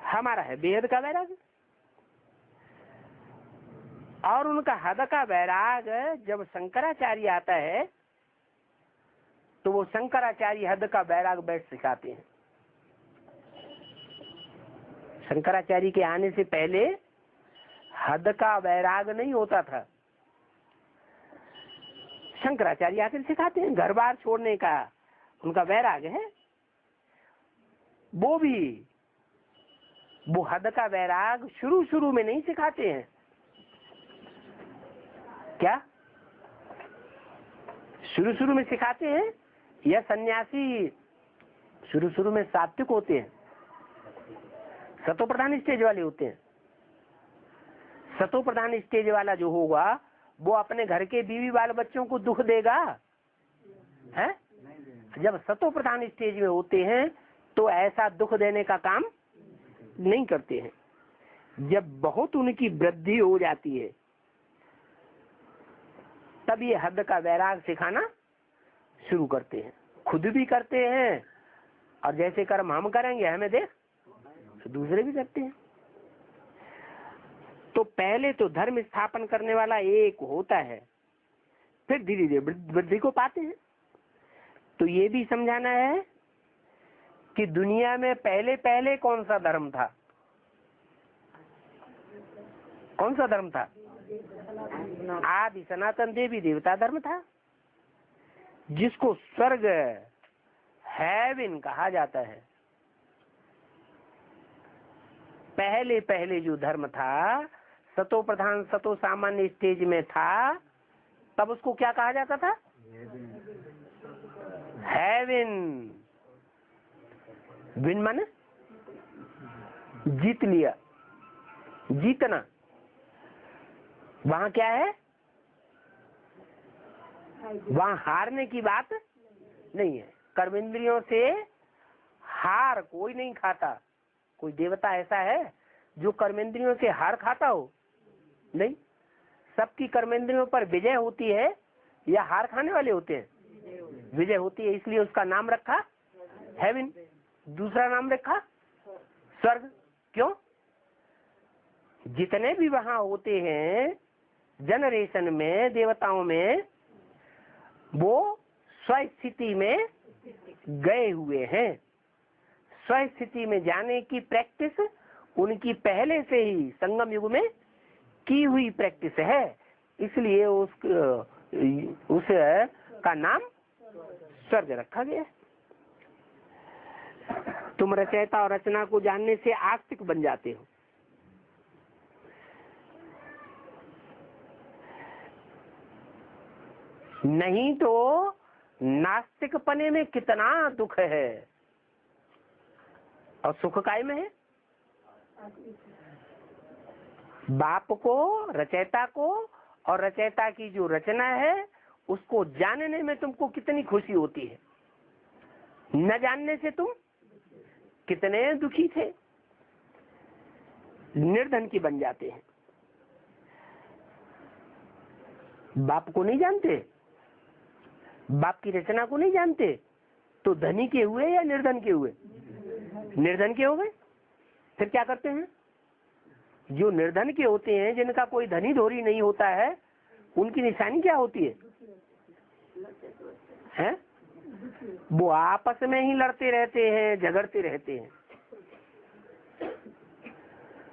S1: हमारा है बेहद का वैराग। और उनका हद का वैराग जब शंकराचार्य आता है तो वो शंकराचार्य हद का वैराग बैठ सिखाते हैं। शंकराचार्य के आने से पहले हद का वैराग नहीं होता था। शंकराचार्य आकर सिखाते हैं, घर बार छोड़ने का उनका वैराग है। वो भी वो हद का वैराग शुरू में नहीं सिखाते हैं। क्या शुरू में सिखाते हैं? यह सन्यासी शुरू में सात्विक होते हैं, सतो प्रधान स्टेज वाले होते हैं। सतो प्रधान स्टेज वाला जो होगा वो अपने घर के बीवी बाल बच्चों को दुख देगा है? जब सतो प्रधान स्टेज में होते हैं तो ऐसा दुख देने का काम नहीं करते हैं। जब बहुत उनकी वृद्धि हो जाती है तब ये हद का वैराग सिखाना शुरू करते हैं। खुद भी करते हैं और जैसे कर्म हम करेंगे हमें देख तो दूसरे भी करते हैं। तो पहले तो धर्म स्थापन करने वाला एक होता है, फिर धीरे धीरे वृद्धि को पाते हैं। तो ये भी समझाना है कि दुनिया में पहले पहले कौन सा धर्म था? कौन सा धर्म था? आदि सनातन देवी देवता धर्म था, जिसको स्वर्ग हेवन कहा जाता है। पहले पहले जो धर्म था सतो प्रधान सतो सामान्य स्टेज में था, तब उसको क्या कहा जाता था? हेवन। विन माने जीत लिया, जीतना। वहां क्या है? वहां हारने की बात नहीं है। कर्मेंद्रियों से हार कोई नहीं खाता। कोई देवता ऐसा है जो कर्मेंद्रियों से हार खाता हो? नहीं। सबकी कर्मेंद्रियों पर विजय होती है या हार खाने वाले होते हैं? विजय होती है, इसलिए उसका नाम रखा हेवन। दूसरा नाम रखा स्वर्ग। क्यों? जितने भी वहां होते हैं जनरेशन में देवताओं में, वो स्वस्थिति में गए हुए हैं। स्वस्थिति में जाने की प्रैक्टिस उनकी पहले से ही संगम युग में की हुई प्रैक्टिस है, इसलिए उस का नाम स्वर्ग रखा गया। तुम रचयिता और रचना को जानने से आस्तिक बन जाते हो। नहीं तो नास्तिक पने में कितना दुख है और सुख काय में है। बाप को, रचयिता को और रचयिता की जो रचना है उसको जानने में तुमको कितनी खुशी होती है, न जानने से तुम कितने दुखी थे, निर्धन की बन जाते हैं। बाप को नहीं जानते, बाप की रचना को नहीं जानते, तो धनी के हुए या निर्धन के हुए? निर्धन के हो गए। फिर क्या करते हैं? जो निर्धन के होते हैं, जिनका कोई धनी धोरी नहीं होता है, उनकी निशानी क्या होती है? वो आपस में ही लड़ते रहते हैं, झगड़ते रहते हैं।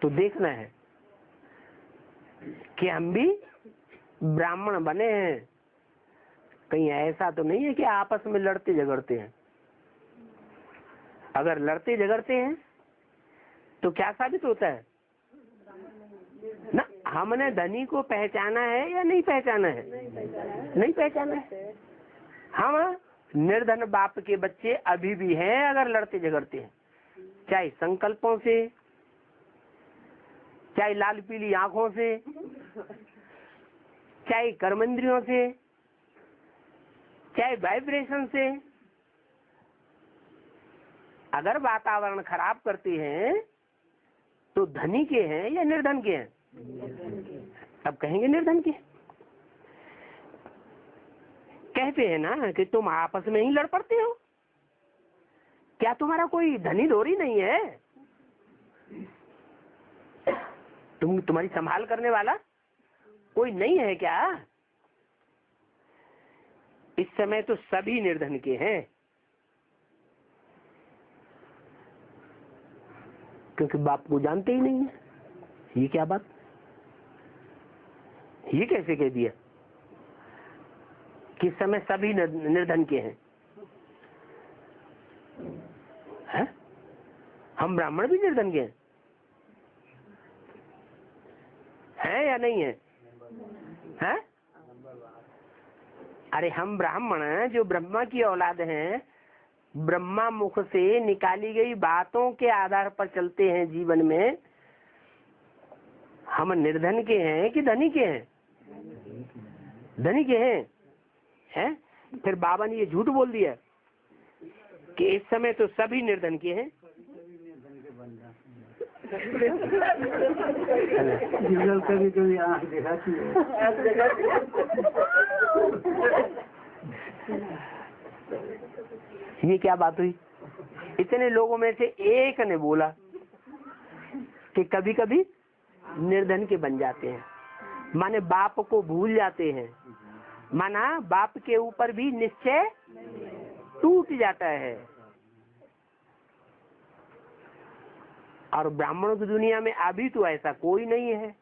S1: तो देखना है कि हम भी ब्राह्मण बने हैं, कहीं ऐसा तो नहीं है कि आपस में लड़ते झगड़ते हैं। अगर लड़ते झगड़ते हैं तो क्या साबित होता है ना? हमने धनी को पहचाना है या नहीं पहचाना है? नहीं पहचाना है। हम निर्धन बाप के बच्चे अभी भी हैं अगर लड़ते झगड़ते हैं, चाहे संकल्पों से, चाहे लाल पीली आंखों से, चाहे कर्मेंद्रियों से, चाहे वाइब्रेशन से। अगर वातावरण खराब करते हैं तो धनी के हैं या निर्धन के हैं? अब कहेंगे निर्धन के। कहते हैं ना कि तुम आपस में ही लड़ पड़ते हो, क्या तुम्हारा कोई धनी दोरी नहीं है? तुम्हारी संभाल करने वाला कोई नहीं है क्या? इस समय तो सभी निर्धन के हैं, क्योंकि बाप को जानते ही नहीं है। ये क्या बात, ये कैसे कह दिया कि इस समय सभी निर्धन के हैं? है? हम ब्राह्मण भी निर्धन के हैं या नहीं है? हैं? अरे हम ब्राह्मण हैं, जो ब्रह्मा की औलाद हैं, ब्रह्मा मुख से निकाली गई बातों के आधार पर चलते हैं जीवन में। हम निर्धन के हैं कि धनी के हैं? धनी के हैं? फिर बाबा ने ये झूठ बोल दिया कि इस समय तो सभी निर्धन के हैं।
S3: कभी कभी आँख दिखाती है।
S1: ये क्या बात हुई? इतने लोगों में से एक ने बोला कि कभी कभी निर्धन के बन जाते हैं, माने बाप को भूल जाते हैं, माना बाप के ऊपर भी निश्चय टूट जाता है। और ब्राह्मणों की दुनिया में अभी तो ऐसा कोई नहीं है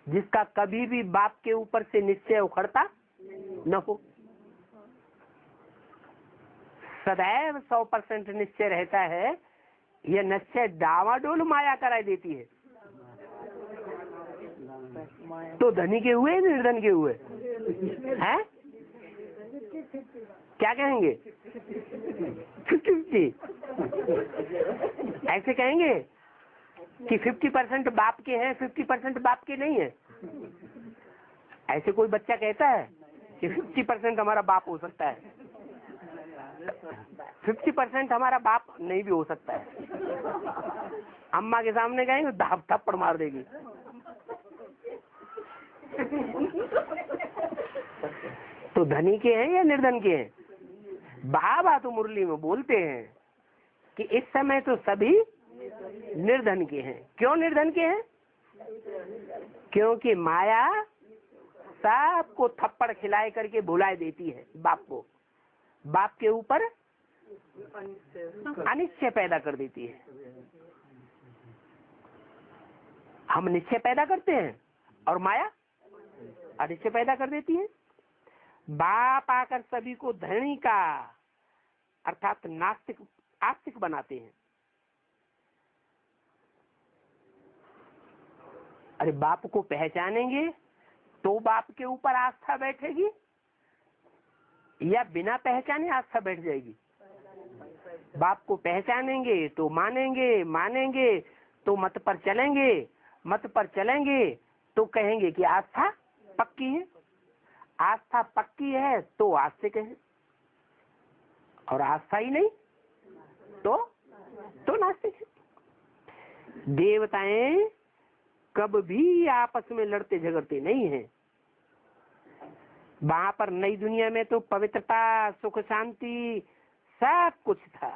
S1: जिसका कभी भी बाप के ऊपर से निश्चय उखड़ता न हो। सदैव 100% निश्चय रहता है। यह निश्चय डावाडोल माया कराई देती है। तो धनी के हुए निर्धन के हुए हैं? क्या कहेंगे? 50-50 ऐसे कहेंगे कि 50% बाप के हैं, 50% बाप के नहीं है। ऐसे कोई बच्चा कहता है कि 50% हमारा बाप हो सकता है, 50% हमारा बाप नहीं भी हो सकता है। अम्मा के सामने कहेंगे धाप थप्पड़ मार देगी। तो धनी के हैं या निर्धन के हैं? बाबा तो मुरली में बोलते हैं कि इस समय तो सभी निर्धन के हैं। क्यों निर्धन के हैं? क्योंकि माया सबको थप्पड़ खिलाए करके भुला देती है बाप को, बाप के ऊपर अनिश्चय पैदा कर देती है। हम निश्चय पैदा करते हैं और माया अनिश्चय पैदा कर देती है। बाप आकर सभी को धनी का अर्थात नास्तिक आस्तिक बनाते हैं। अरे बाप को पहचानेंगे तो बाप के ऊपर आस्था बैठेगी या बिना पहचाने आस्था बैठ जाएगी? बाप को पहचानेंगे तो मानेंगे, मानेंगे तो मत पर चलेंगे, मत पर चलेंगे तो कहेंगे कि आस्था पक्की है। आस्था पक्की है तो आस्तिक है, और आस्था ही नहीं तो नास्तिक है। देवताएं कब भी आपस में लड़ते झगड़ते नहीं हैं। वहां पर नई दुनिया में तो पवित्रता, सुख, शांति सब कुछ था,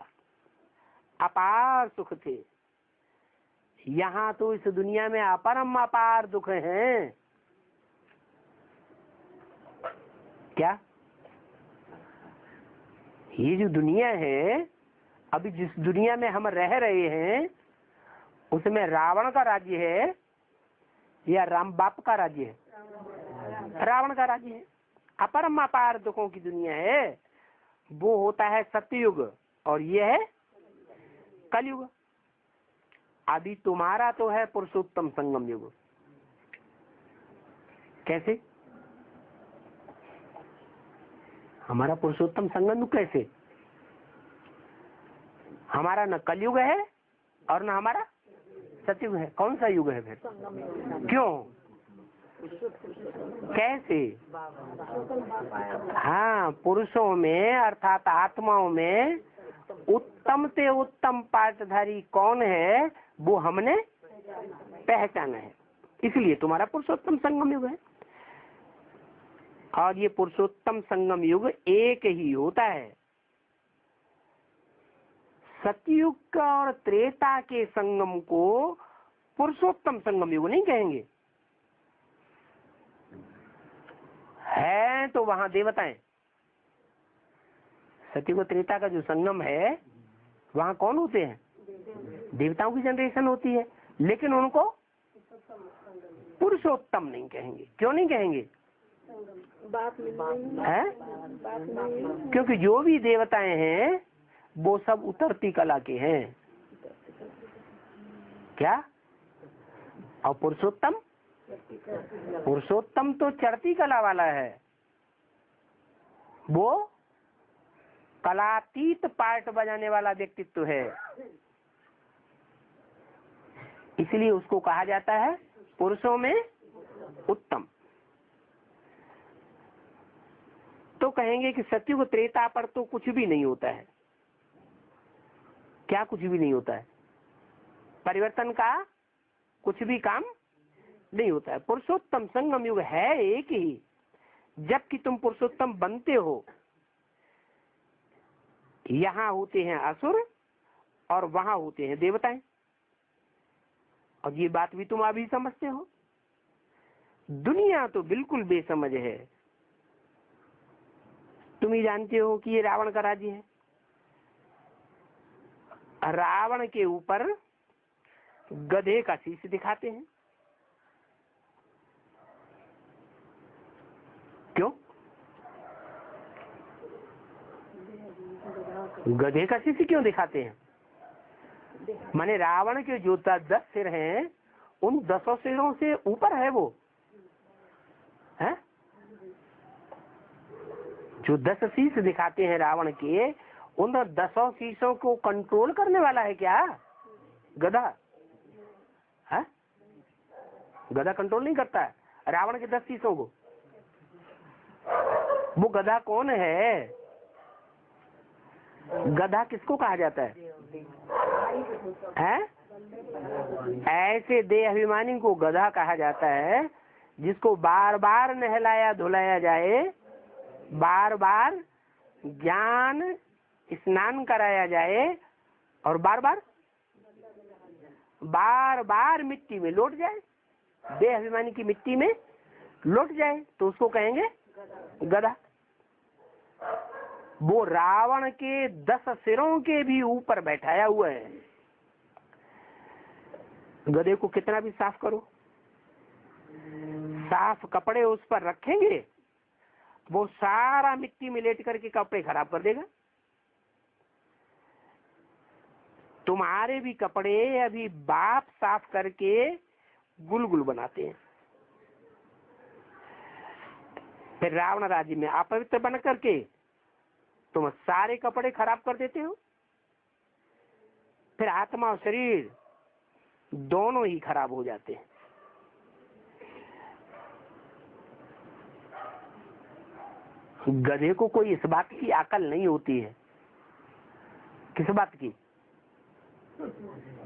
S1: अपार सुख थे। यहाँ तो इस दुनिया में अपरम अपार दुख हैं। क्या ये जो दुनिया है, अभी जिस दुनिया में हम रह रहे हैं, उसमें रावण का राज्य है या राम बाप का राज्य है? रावण का राज्य है। अपरम अपार दुखों की दुनिया है। वो होता है सत्ययुग और ये है कलयुग। अभी तुम्हारा तो है पुरुषोत्तम संगम युग। कैसे हमारा पुरुषोत्तम संगम युग? कैसे? हमारा न कलयुग है और न हमारा सतयुग है। कौन सा युग है फिर? क्यों? कैसे? हाँ, पुरुषों में अर्थात आत्माओं में उत्तम से उत्तम पाठधारी कौन है वो हमने पहचाना है, इसलिए तुम्हारा पुरुषोत्तम संगम युग है। और ये पुरुषोत्तम संगम युग एक ही होता है। सतयुग का और त्रेता के संगम को पुरुषोत्तम संगम युग नहीं कहेंगे। है तो वहां देवताएं, सतयुग त्रेता का जो संगम है वहां कौन होते हैं? देवताओं की जनरेशन होती है, लेकिन उनको पुरुषोत्तम नहीं कहेंगे। क्यों नहीं कहेंगे? है? क्योंकि जो भी देवताएं हैं वो सब उतरती कला के हैं। क्या? और पुरुषोत्तम, पुरुषोत्तम तो चढ़ती कला वाला है, वो कलातीत पार्ट बजाने वाला व्यक्तित्व है, इसलिए उसको कहा जाता है पुरुषों में उत्तम। तो कहेंगे कि सतयुग त्रेता पर तो कुछ भी नहीं होता है। क्या कुछ भी नहीं होता है? परिवर्तन का कुछ भी काम नहीं होता है। पुरुषोत्तम संगम युग है एक ही। जबकि तुम पुरुषोत्तम बनते हो, यहाँ होते हैं असुर और वहां होते हैं देवताएं। और ये बात भी तुम अभी समझते हो। दुनिया तो बिल्कुल बेसमझ है। तुम ही जानते हो कि ये रावण का राज्य है। रावण के ऊपर गधे का शीश दिखाते हैं। क्यों? गधे का शीश क्यों दिखाते हैं? माने रावण के जो 10 सिर हैं, उन 10 सिरों से ऊपर है वो है? जो 10 शीश दिखाते हैं रावण के, उन 10 शीशों को कंट्रोल करने वाला है क्या गधा? है? गधा कंट्रोल नहीं करता है रावण के 10 शीशों को। वो गधा कौन है? गधा किसको कहा जाता है? ऐसे देह अभिमानी को गधा कहा जाता है जिसको बार बार नहलाया धुलाया जाए, बार बार ज्ञान स्नान कराया जाए और बार बार मिट्टी में लौट जाए, देह अभिमानी की मिट्टी में लौट जाए, तो उसको कहेंगे गधा। वो रावण के 10 सिरों के भी ऊपर बैठाया हुआ है। गधे को कितना भी साफ करो, साफ कपड़े उस पर रखेंगे, वो सारा मिट्टी में लेट करके कपड़े खराब कर देगा। तुम्हारे भी कपड़े अभी बाप साफ करके गुलगुल बनाते हैं, फिर रावण राज्य में अपवित्र बन करके तुम सारे कपड़े खराब कर देते हो। फिर आत्मा और शरीर दोनों ही खराब हो जाते हैं। गधे को कोई इस बात की अकल नहीं होती है। किस बात की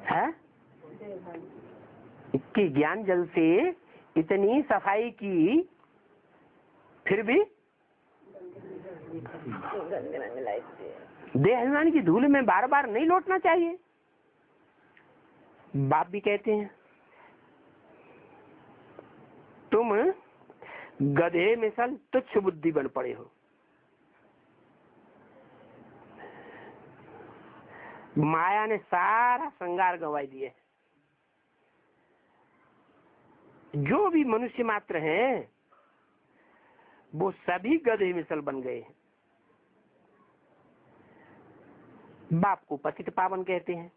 S1: है? कि ज्ञान जल से इतनी सफाई की, फिर भी देह अभिमान की धूल में बार बार नहीं लौटना चाहिए। बाप भी कहते हैं तुम गधे मिसल तुच्छ बुद्धि बन पड़े हो। माया ने सारा श्रृंगार गंवाई दिए। जो भी मनुष्य मात्र हैं वो सभी गधे मिसल बन गए हैं। बाप को पतित पावन कहते हैं।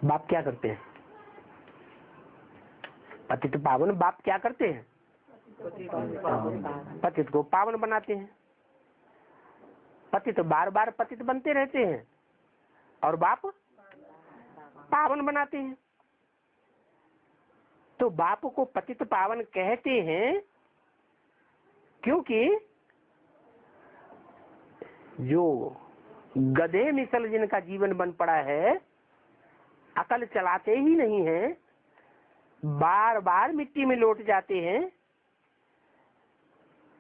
S1: बाप क्या करते हैं? पतित पावन बाप क्या करते हैं? पतित को पावन बनाते हैं। पतित बार बार पतित बनते रहते हैं और बाप पावन बनाते हैं। तो बाप को पतित पावन कहते हैं क्योंकि जो गधे मिसल जिनका जीवन बन पड़ा है, अकल चलाते ही नहीं है, बार बार मिट्टी में लौट जाते हैं,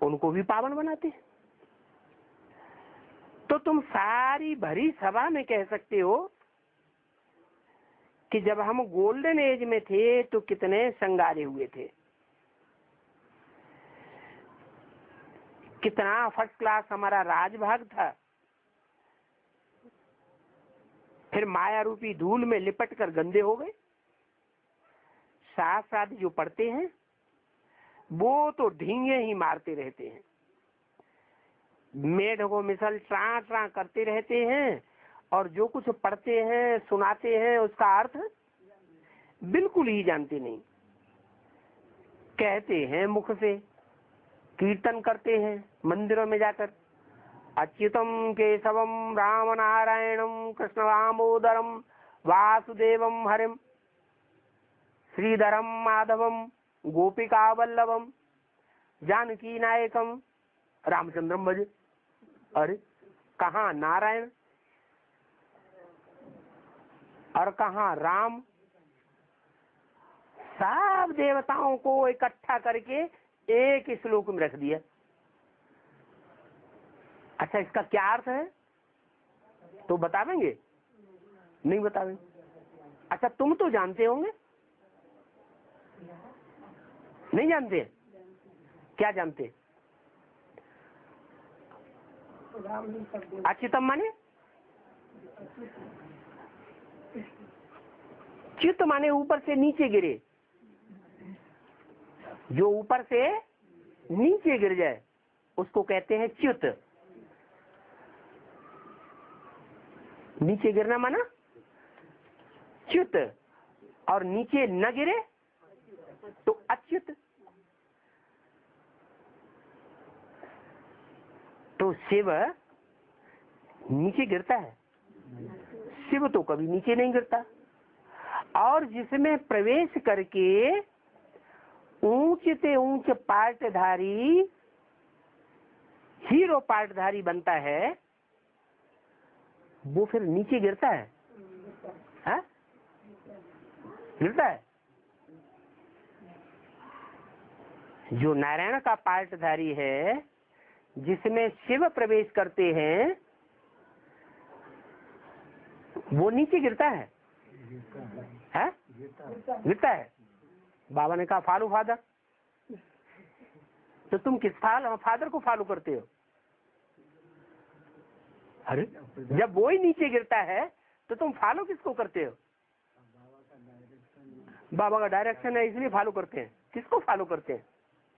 S1: उनको भी पावन बनाते हैं। तो तुम सारी भरी सभा में कह सकते हो कि जब हम गोल्डन एज में थे तो कितने संगारे हुए थे, कितना फर्स्ट क्लास हमारा राजभाग था। फिर माया रूपी धूल में लिपट कर गंदे हो गए। साथ साथ जो पढ़ते हैं वो तो ढींगे ही मारते रहते हैं, मेढ को मिसल ट्रा ट्रा करते रहते हैं, और जो कुछ पढ़ते हैं सुनाते हैं उसका अर्थ बिल्कुल ही जानते नहीं। कहते हैं मुख से, कीर्तन करते हैं मंदिरों में जाकर, अच्युतम केशवम राम नारायणम कृष्ण दामोदरम वासुदेवम हरिम श्रीधरम माधवम गोपिका वल्लभम जानकी नायकम रामचंद्रम भज। अरे कहाँ नारायण और कहाँ राम, सब देवताओं को इकट्ठा करके एक श्लोक में रख दिया। अच्छा, इसका क्या अर्थ है तो बतावेंगे? नहीं बतावेंगे। अच्छा, तुम तो जानते होंगे? नहीं जानते? क्या जानते? अच्युतम माने च्युत माने ऊपर से नीचे गिरे, जो ऊपर से नीचे गिर जाए उसको कहते हैं च्युत। नीचे गिरना माना च्युत, और नीचे न गिरे तो अच्युत। तो शिव नीचे गिरता है? शिव तो कभी नीचे नहीं गिरता। और जिसमें प्रवेश करके ऊंच से ऊंच पार्टधारी, हीरो पार्टधारी बनता है, वो फिर नीचे गिरता है? हा? गिरता है? जो नारायण का पार्टधारी है, जिसमें शिव प्रवेश करते हैं, वो नीचे गिरता है? है? गिरता है। बाबा ने कहा फॉलो फादर। तो तुम किस फादर को फॉलो करते हो? अरे जब वो ही नीचे गिरता है तो तुम फॉलो किसको करते हो? बाबा का डायरेक्शन है इसलिए फॉलो करते हैं। किसको फॉलो करते हैं?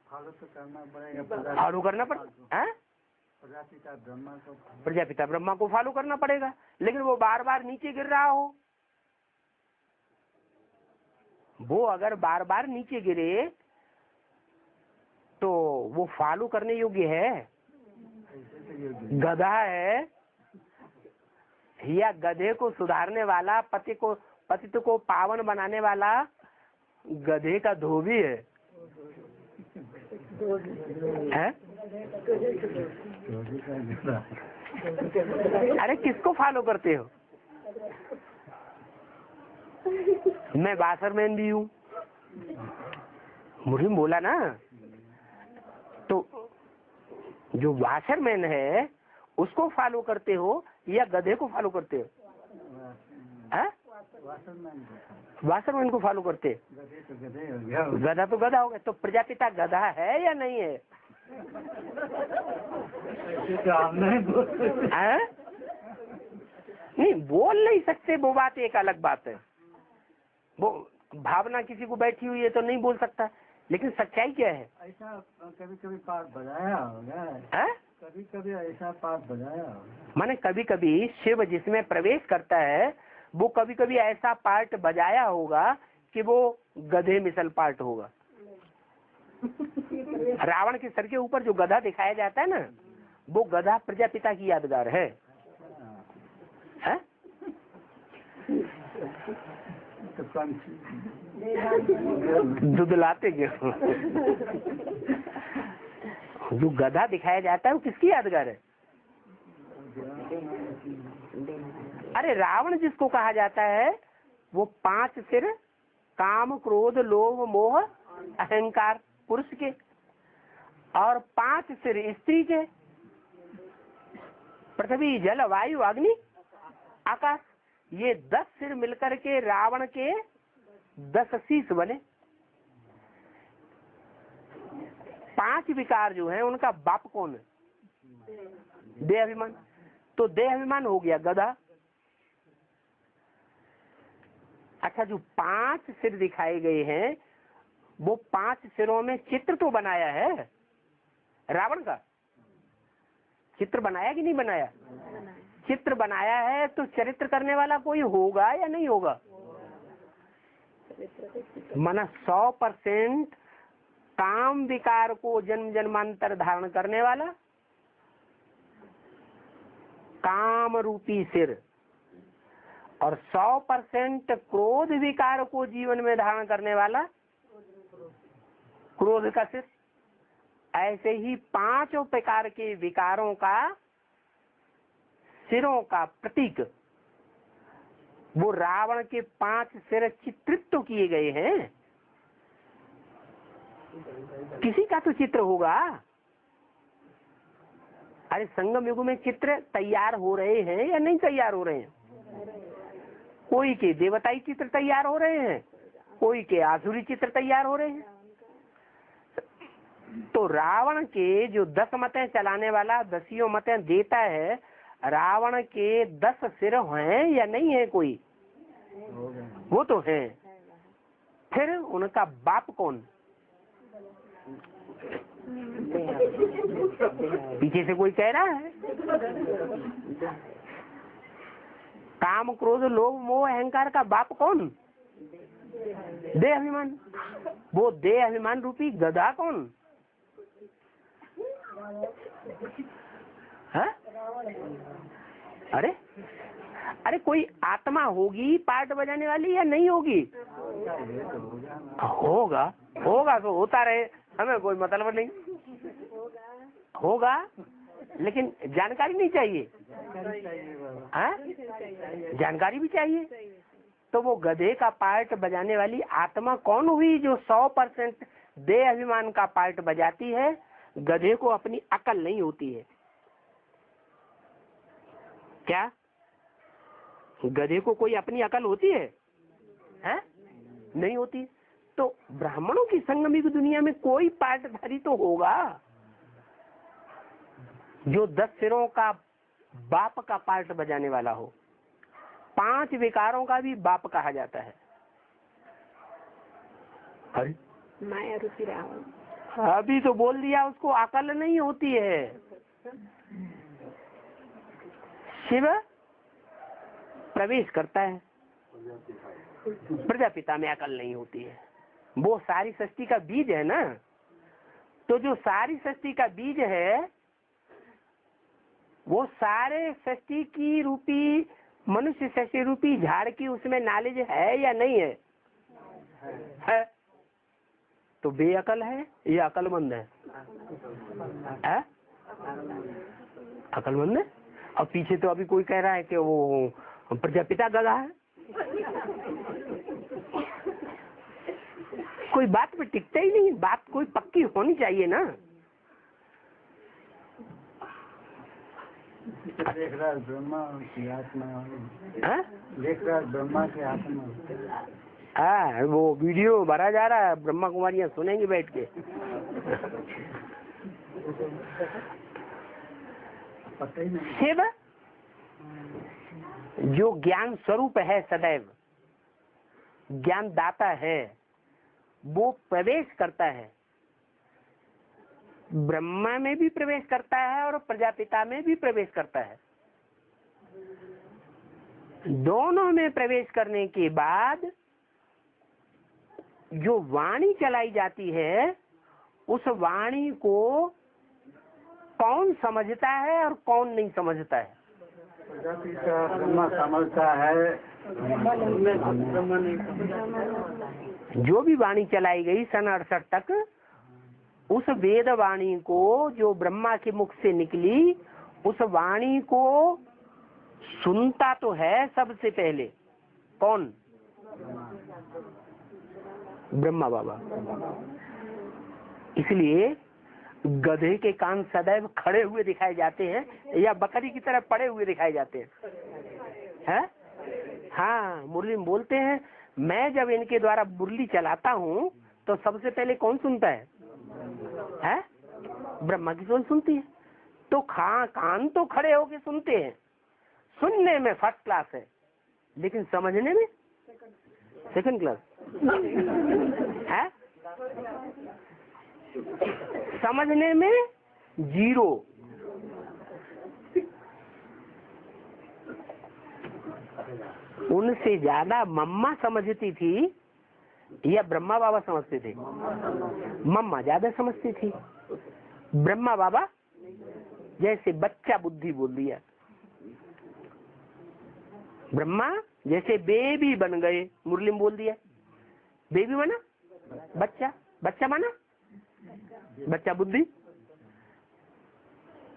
S3: फॉलो तो करना पड़ेगा,
S1: फॉलो करना पड़ेगा। प्रजापिता ब्रह्मा को फॉलो करना पड़ेगा, लेकिन वो बार बार नीचे गिर रहा हो, वो अगर बार बार नीचे गिरे तो वो फॉलो करने योग्य है? गधा है या गधे को सुधारने वाला, पतित को पावन बनाने वाला गधे का धोबी है? अरे किसको फॉलो करते हो? मैं बासरमैन भी हूँ, मुझे बोला ना। तो जो वाशरमैन है उसको फॉलो करते हो या गधे को फॉलो करते हो? वाशरमैन को फॉलो करते? गधा तो गधा हो गया। तो प्रजापिता गधा है या नहीं है? नहीं बोल नहीं सकते, वो बात एक अलग बात है। वो भावना किसी को बैठी हुई है तो नहीं बोल सकता, लेकिन सच्चाई क्या है?
S3: ऐसा कभी कभी पाठ बजाया होगा, कभी कभी ऐसा पाठ बजाया होगा।
S1: माने कभी कभी शिव जिसमें प्रवेश करता है वो कभी कभी ऐसा पार्ट बजाया होगा कि वो गधे मिसल पार्ट होगा। रावण के सर के ऊपर जो गधा दिखाया जाता है ना, वो गधा प्रजापिता की यादगार है। दुदलाते क्यों? जो गधा दिखाया जाता है वो किसकी यादगार है? अरे रावण जिसको कहा जाता है वो 5 सिर काम क्रोध लोभ मोह अहंकार पुरुष के, और 5 सिर स्त्री के, पृथ्वी जल वायु अग्नि आकाश। ये 10 सिर मिलकर के रावण के 10 शीश बने। 5 विकार जो है उनका बाप कौन है? देह अभिमान। तो देह अभिमान हो गया गधा। अच्छा, जो 5 सिर दिखाए गए हैं वो 5 सिरों में चित्र तो बनाया है रावण का। चित्र बनाया कि नहीं बनाया? चित्र बनाया है, तो चरित्र करने वाला कोई होगा या नहीं होगा? माना 100% काम विकार को जन्म जन्मांतर धारण करने वाला, काम रूपी सिर, और 100% क्रोध विकार को जीवन में धारण करने वाला क्रोध का सिर। ऐसे ही 5 प्रकार के विकारों का सिरों का प्रतीक वो रावण के 5 सिर चित्रित तो किए गए हैं। किसी का तो चित्र होगा। अरे संगम युग में चित्र तैयार हो रहे हैं या नहीं तैयार हो रहे हैं? कोई के देवताई चित्र तैयार हो रहे हैं, कोई के आसुरी चित्र तैयार हो रहे हैं। तो रावण के जो 10 मतें चलाने वाला 10 मतें देता है, रावण के 10 सिर हैं या नहीं है? कोई वो तो है। फिर उनका बाप कौन? पीछे से कोई कह रहा है काम क्रोध लोभ मोह अहंकार का बाप कौन? देह अभिमान। वो देह अभिमान रूपी गधा कौन है? अरे कोई आत्मा होगी पार्ट बजाने वाली या नहीं होगी? होगा तो होता रहे, हमें कोई मतलब नहीं। होगा लेकिन जानकारी नहीं चाहिए। जानकारी भी चाहिए। तो वो गधे का पार्ट बजाने वाली आत्मा कौन हुई जो 100% देह अभिमान का पार्ट बजाती है? गधे को अपनी अकल नहीं होती है क्या? गधे को कोई अपनी अकल होती है? नहीं होती। तो ब्राह्मणों की संगमी की दुनिया में कोई पार्टधारी तो होगा जो 10 सिरों का बाप का पार्ट बजाने वाला हो। 5 विकारों का भी बाप कहा जाता है। अरे
S2: माया रूपी रावण।
S1: अभी तो बोल दिया, उसको अकल नहीं होती है। शिव प्रवेश करता है, प्रजापिता में अकल नहीं होती है। वो सारी सृष्टि का बीज है ना। तो जो सारी सृष्टि का बीज है वो सारे सृष्टि की रूपी मनुष्य सृष्टि रूपी झाड़ की उसमें नॉलेज है या नहीं है? है। तो बेअकल है या अकलमंद है? अकलमंद है। और पीछे तो अभी कोई कह रहा है कि वो प्रजापिता गधा है। कोई बात पे टिकता ही नहीं। बात कोई पक्की होनी चाहिए ना।
S3: देख रहा ब्रह्मा की आत्मा, देख रहा ब्रह्मा की आत्मा।
S1: वो वीडियो भरा जा रहा है, ब्रह्मा कुमारियां सुनेंगे बैठ के।
S3: पता ही नहीं।
S1: शिव जो ज्ञान स्वरूप है, सदैव ज्ञान दाता है, वो प्रवेश करता है। ब्रह्मा में भी प्रवेश करता है और प्रजापिता में भी प्रवेश करता है। दोनों में प्रवेश करने के बाद जो वाणी चलाई जाती है, उस वाणी को कौन समझता है और कौन नहीं समझता है?
S3: प्रजापिता ब्रह्मा समझता है,
S1: जो भी वाणी चलाई गई सन 68 तक, उस वेद वाणी को जो ब्रह्मा के मुख से निकली, उस वाणी को सुनता तो है सबसे पहले कौन? ब्रह्मा बाबा। इसलिए गधे के कान सदैव खड़े हुए दिखाए जाते हैं या बकरी की तरह पड़े हुए दिखाए जाते हैं? हाँ, मुरली में बोलते हैं, मैं जब इनके द्वारा मुरली चलाता हूँ तो सबसे पहले कौन सुनता है? ब्रह्मा की सोच सुनती है। तो कान तो खड़े होके सुनते हैं, सुनने में फर्स्ट क्लास है, लेकिन समझने में सेकंड क्लास है। समझने में 0। उनसे ज्यादा मम्मा समझती थी या ब्रह्मा बाबा समझते थे? मम्मा ज्यादा समझती थी, ब्रह्मा बाबा जैसे बच्चा बुद्धि बोल दिया। ब्रह्मा जैसे बेबी बन गए, मुरली में बोल दिया, बेबी बना बच्चा, बच्चा बना बच्चा बुद्धि।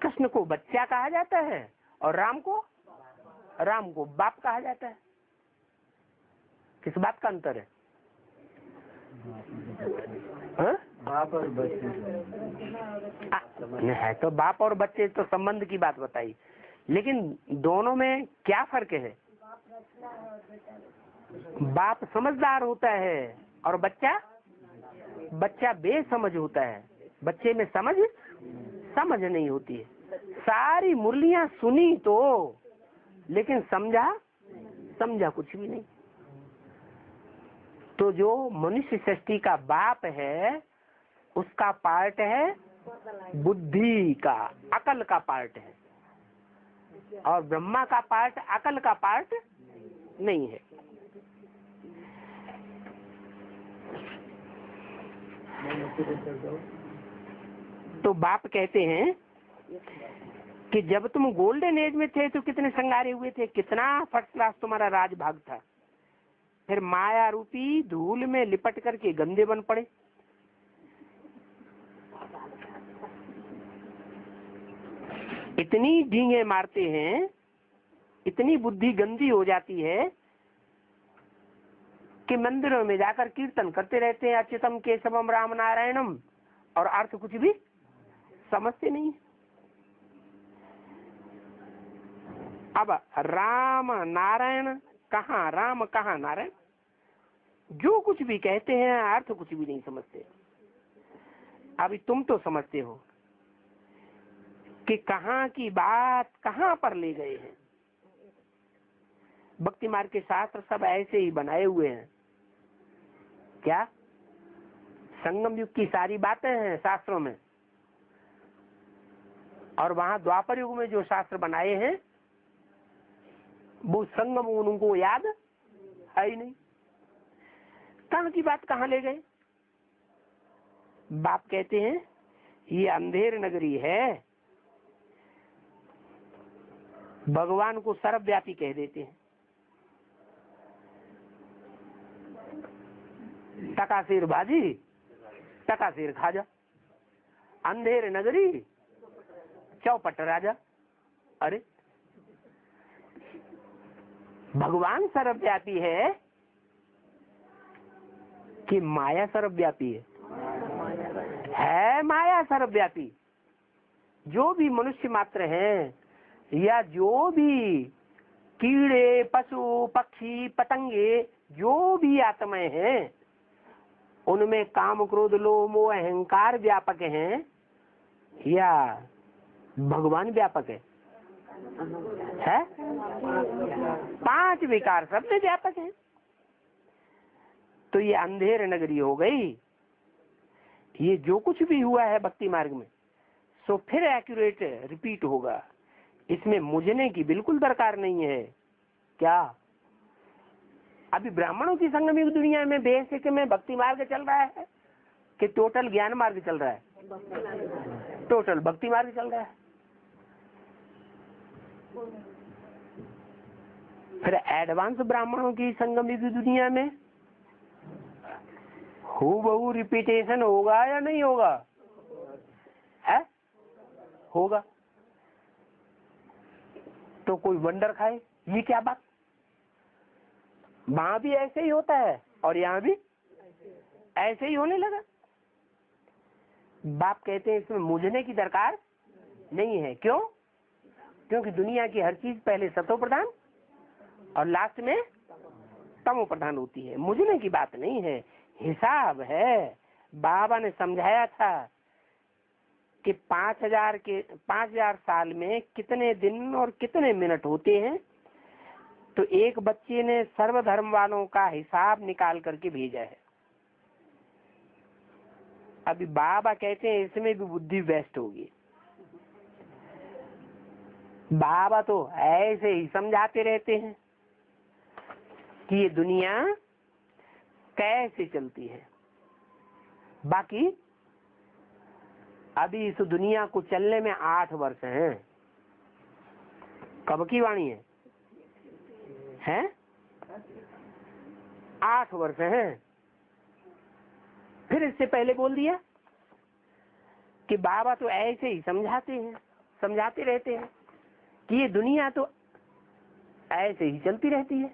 S1: कृष्ण को बच्चा कहा जाता है और राम को बाप कहा जाता है। किस बात का अंतर है?
S3: बाप और बच्चे
S1: है तो बाप और बच्चे तो संबंध की बात बताई, लेकिन दोनों में क्या फर्क है? बाप समझदार होता है और बच्चा बेसमझ होता है। बच्चे में समझ नहीं होती है। सारी मुरलियां सुनी तो, लेकिन समझा कुछ भी नहीं। तो जो मनुष्य सृष्टि का बाप है उसका पार्ट है बुद्धि का, अकल का पार्ट है, और ब्रह्मा का पार्ट अकल का पार्ट नहीं है। तो बाप कहते हैं कि जब तुम गोल्डन एज में थे तो कितने संगारे हुए थे, कितना फर्स्ट क्लास तुम्हारा राज भाग था, फिर माया रूपी धूल में लिपट करके गंदे बन पड़े। इतनी डींगे मारते हैं, इतनी बुद्धि गंदी हो जाती है कि मंदिरों में जाकर कीर्तन करते रहते हैं, अच्युतम केशवम राम नारायणम, और अर्थ कुछ भी समझते नहीं। अब राम नारायण कहाँ राम कहाँ नारायण, जो कुछ भी कहते हैं अर्थ कुछ भी नहीं समझते। अभी तुम तो समझते हो कि कहाँ की बात कहाँ पर ले गए हैं। भक्ति मार्ग के शास्त्र सब ऐसे ही बनाए हुए हैं। क्या संगम युग की सारी बातें हैं शास्त्रों में, और वहां द्वापर युग में जो शास्त्र बनाए हैं वो संगम उनको याद है ही नहीं। कहाँ की बात कहाँ ले गए। बाप कहते हैं ये अंधेर नगरी है, भगवान को सर्वव्यापी कह देते हैं। टकासिर भाजी टकासिर खाजा, अंधेर नगरी चौपट राजा। अरे भगवान सर्वव्यापी है कि माया सर्वव्यापी है? माया सर्वव्यापी। जो भी मनुष्य मात्र हैं या जो भी कीड़े पशु पक्षी पतंगे जो भी आत्माएं हैं उनमें काम क्रोध लोभ मोह अहंकार व्यापक हैं या भगवान व्यापक है? 5 विकार सब में व्यापक है। तो ये अंधेर नगरी हो गई। ये जो कुछ भी हुआ है भक्ति मार्ग में सो फिर एक्यूरेट रिपीट होगा। इसमें मुझने की बिल्कुल दरकार नहीं है। क्या अभी ब्राह्मणों की संगम युग दुनिया में बेसिक में भक्ति मार्ग चल रहा है कि टोटल ज्ञान मार्ग चल रहा है? टोटल भक्ति मार्ग चल रहा है। फिर एडवांस ब्राह्मणों की संगम युग दुनिया में हूबहू रिपीटेशन होगा या नहीं होगा? है होगा। तो कोई वंडर खाए, ये क्या बात। वहां भी ऐसे ही होता है और यहाँ भी ऐसे ही होने लगा। बाप कहते हैं इसमें मुझने की दरकार नहीं है। क्यों? क्योंकि दुनिया की हर चीज पहले सतो प्रधान और लास्ट में तमो प्रधान होती है। मुझने की बात नहीं है, हिसाब है। बाबा ने समझाया था कि 5000 साल में कितने दिन और कितने मिनट होते हैं। तो एक बच्चे ने सर्वधर्म वालों का हिसाब निकाल करके भेजा है। अभी बाबा कहते हैं इसमें भी बुद्धि वेस्ट होगी। बाबा तो ऐसे ही समझाते रहते हैं कि ये दुनिया कैसे चलती है। बाकी अभी इस दुनिया को चलने में 8 वर्ष हैं। कब की वाणी है? 8 वर्ष हैं। फिर इससे पहले बोल दिया कि बाबा तो ऐसे ही समझाते रहते हैं कि ये दुनिया तो ऐसे ही चलती रहती है।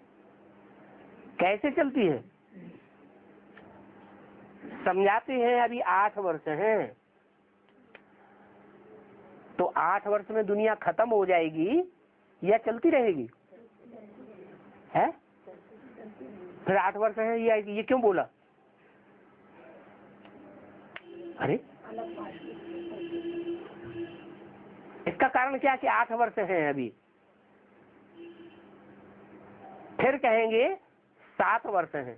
S1: कैसे चलती है समझाते हैं। अभी 8 वर्ष हैं, तो 8 वर्ष में दुनिया खत्म हो जाएगी या चलती रहेगी? है? फिर 8 वर्ष है ये क्यों बोला? अरे इसका कारण क्या कि 8 वर्ष हैं अभी। फिर कहेंगे 7 वर्ष हैं,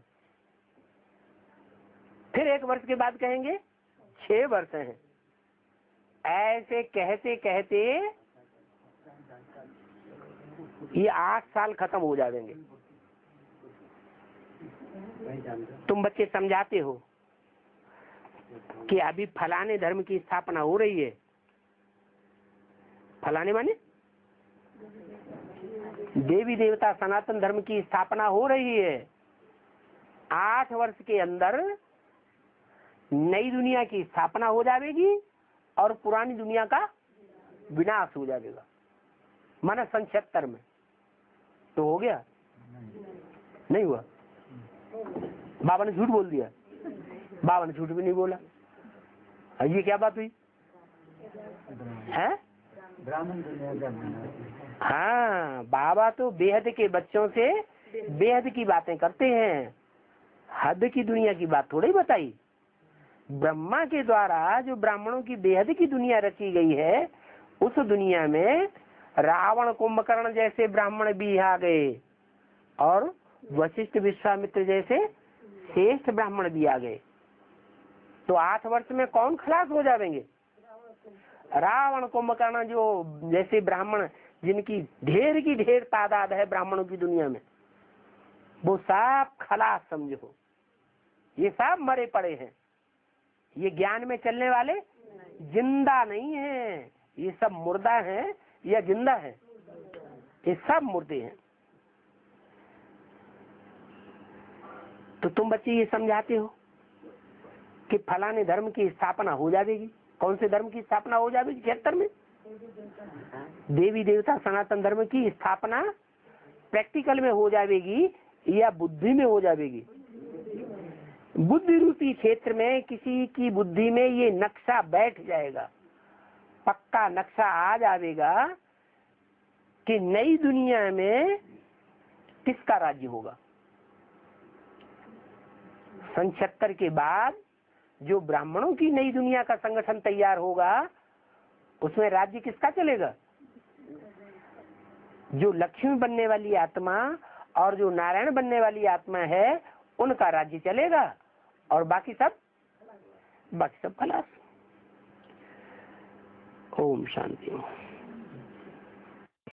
S1: फिर 1 वर्ष के बाद कहेंगे 6 वर्ष हैं। ऐसे कहते कहते ये 8 साल खत्म हो जाएंगे। तुम बच्चे समझाते हो कि अभी फलाने धर्म की स्थापना हो रही है। फलाने माने देवी देवता सनातन धर्म की स्थापना हो रही है। 8 वर्ष के अंदर नई दुनिया की स्थापना हो जाएगी और पुरानी दुनिया का विनाश हो जाएगा। माना 76 में तो हो गया? नहीं हुआ। बाबा ने झूठ बोल दिया? बाबा ने झूठ भी नहीं बोला। ये क्या बात हुई है?
S3: ब्राह्मण दुनिया का।
S1: हाँ, बाबा तो बेहद के बच्चों से बेहद की बातें करते हैं। हद की दुनिया की बात थोड़ी बताई। ब्रह्मा के द्वारा जो ब्राह्मणों की बेहद की दुनिया रची गई है, उस दुनिया में रावण कुंभकर्ण जैसे ब्राह्मण भी आ गए और वशिष्ठ विश्वामित्र जैसे श्रेष्ठ ब्राह्मण भी आ गए। तो 8 वर्ष में कौन खलास हो जाएंगे? रावण कुंभकर्ण जो जैसे ब्राह्मण जिनकी ढेर की ढेर तादाद है ब्राह्मणों की दुनिया में, वो सब खलास समझो। ये सब मरे पड़े हैं। ये ज्ञान में चलने वाले जिंदा नहीं है। ये सब मुर्दा है या जिंदा है? ये सब मुर्दे हैं। तो तुम बच्चे ये समझाते हो कि फलाने धर्म की स्थापना हो जाएगी। कौन से धर्म की स्थापना हो जाएगी? 76 में देवी देवता सनातन धर्म की स्थापना प्रैक्टिकल में हो जाएगी या बुद्धि में हो जाएगी? बुद्धि रूपी क्षेत्र में किसी की बुद्धि में ये नक्शा बैठ जाएगा, पक्का नक्शा आ जाएगा कि नई दुनिया में किसका राज्य होगा। 76 के बाद जो ब्राह्मणों की नई दुनिया का संगठन तैयार होगा, उसमें राज्य किसका चलेगा? जो लक्ष्मी बनने वाली आत्मा और जो नारायण बनने वाली आत्मा है, उनका राज्य चलेगा और बाकी सब खलास। ओम शांति।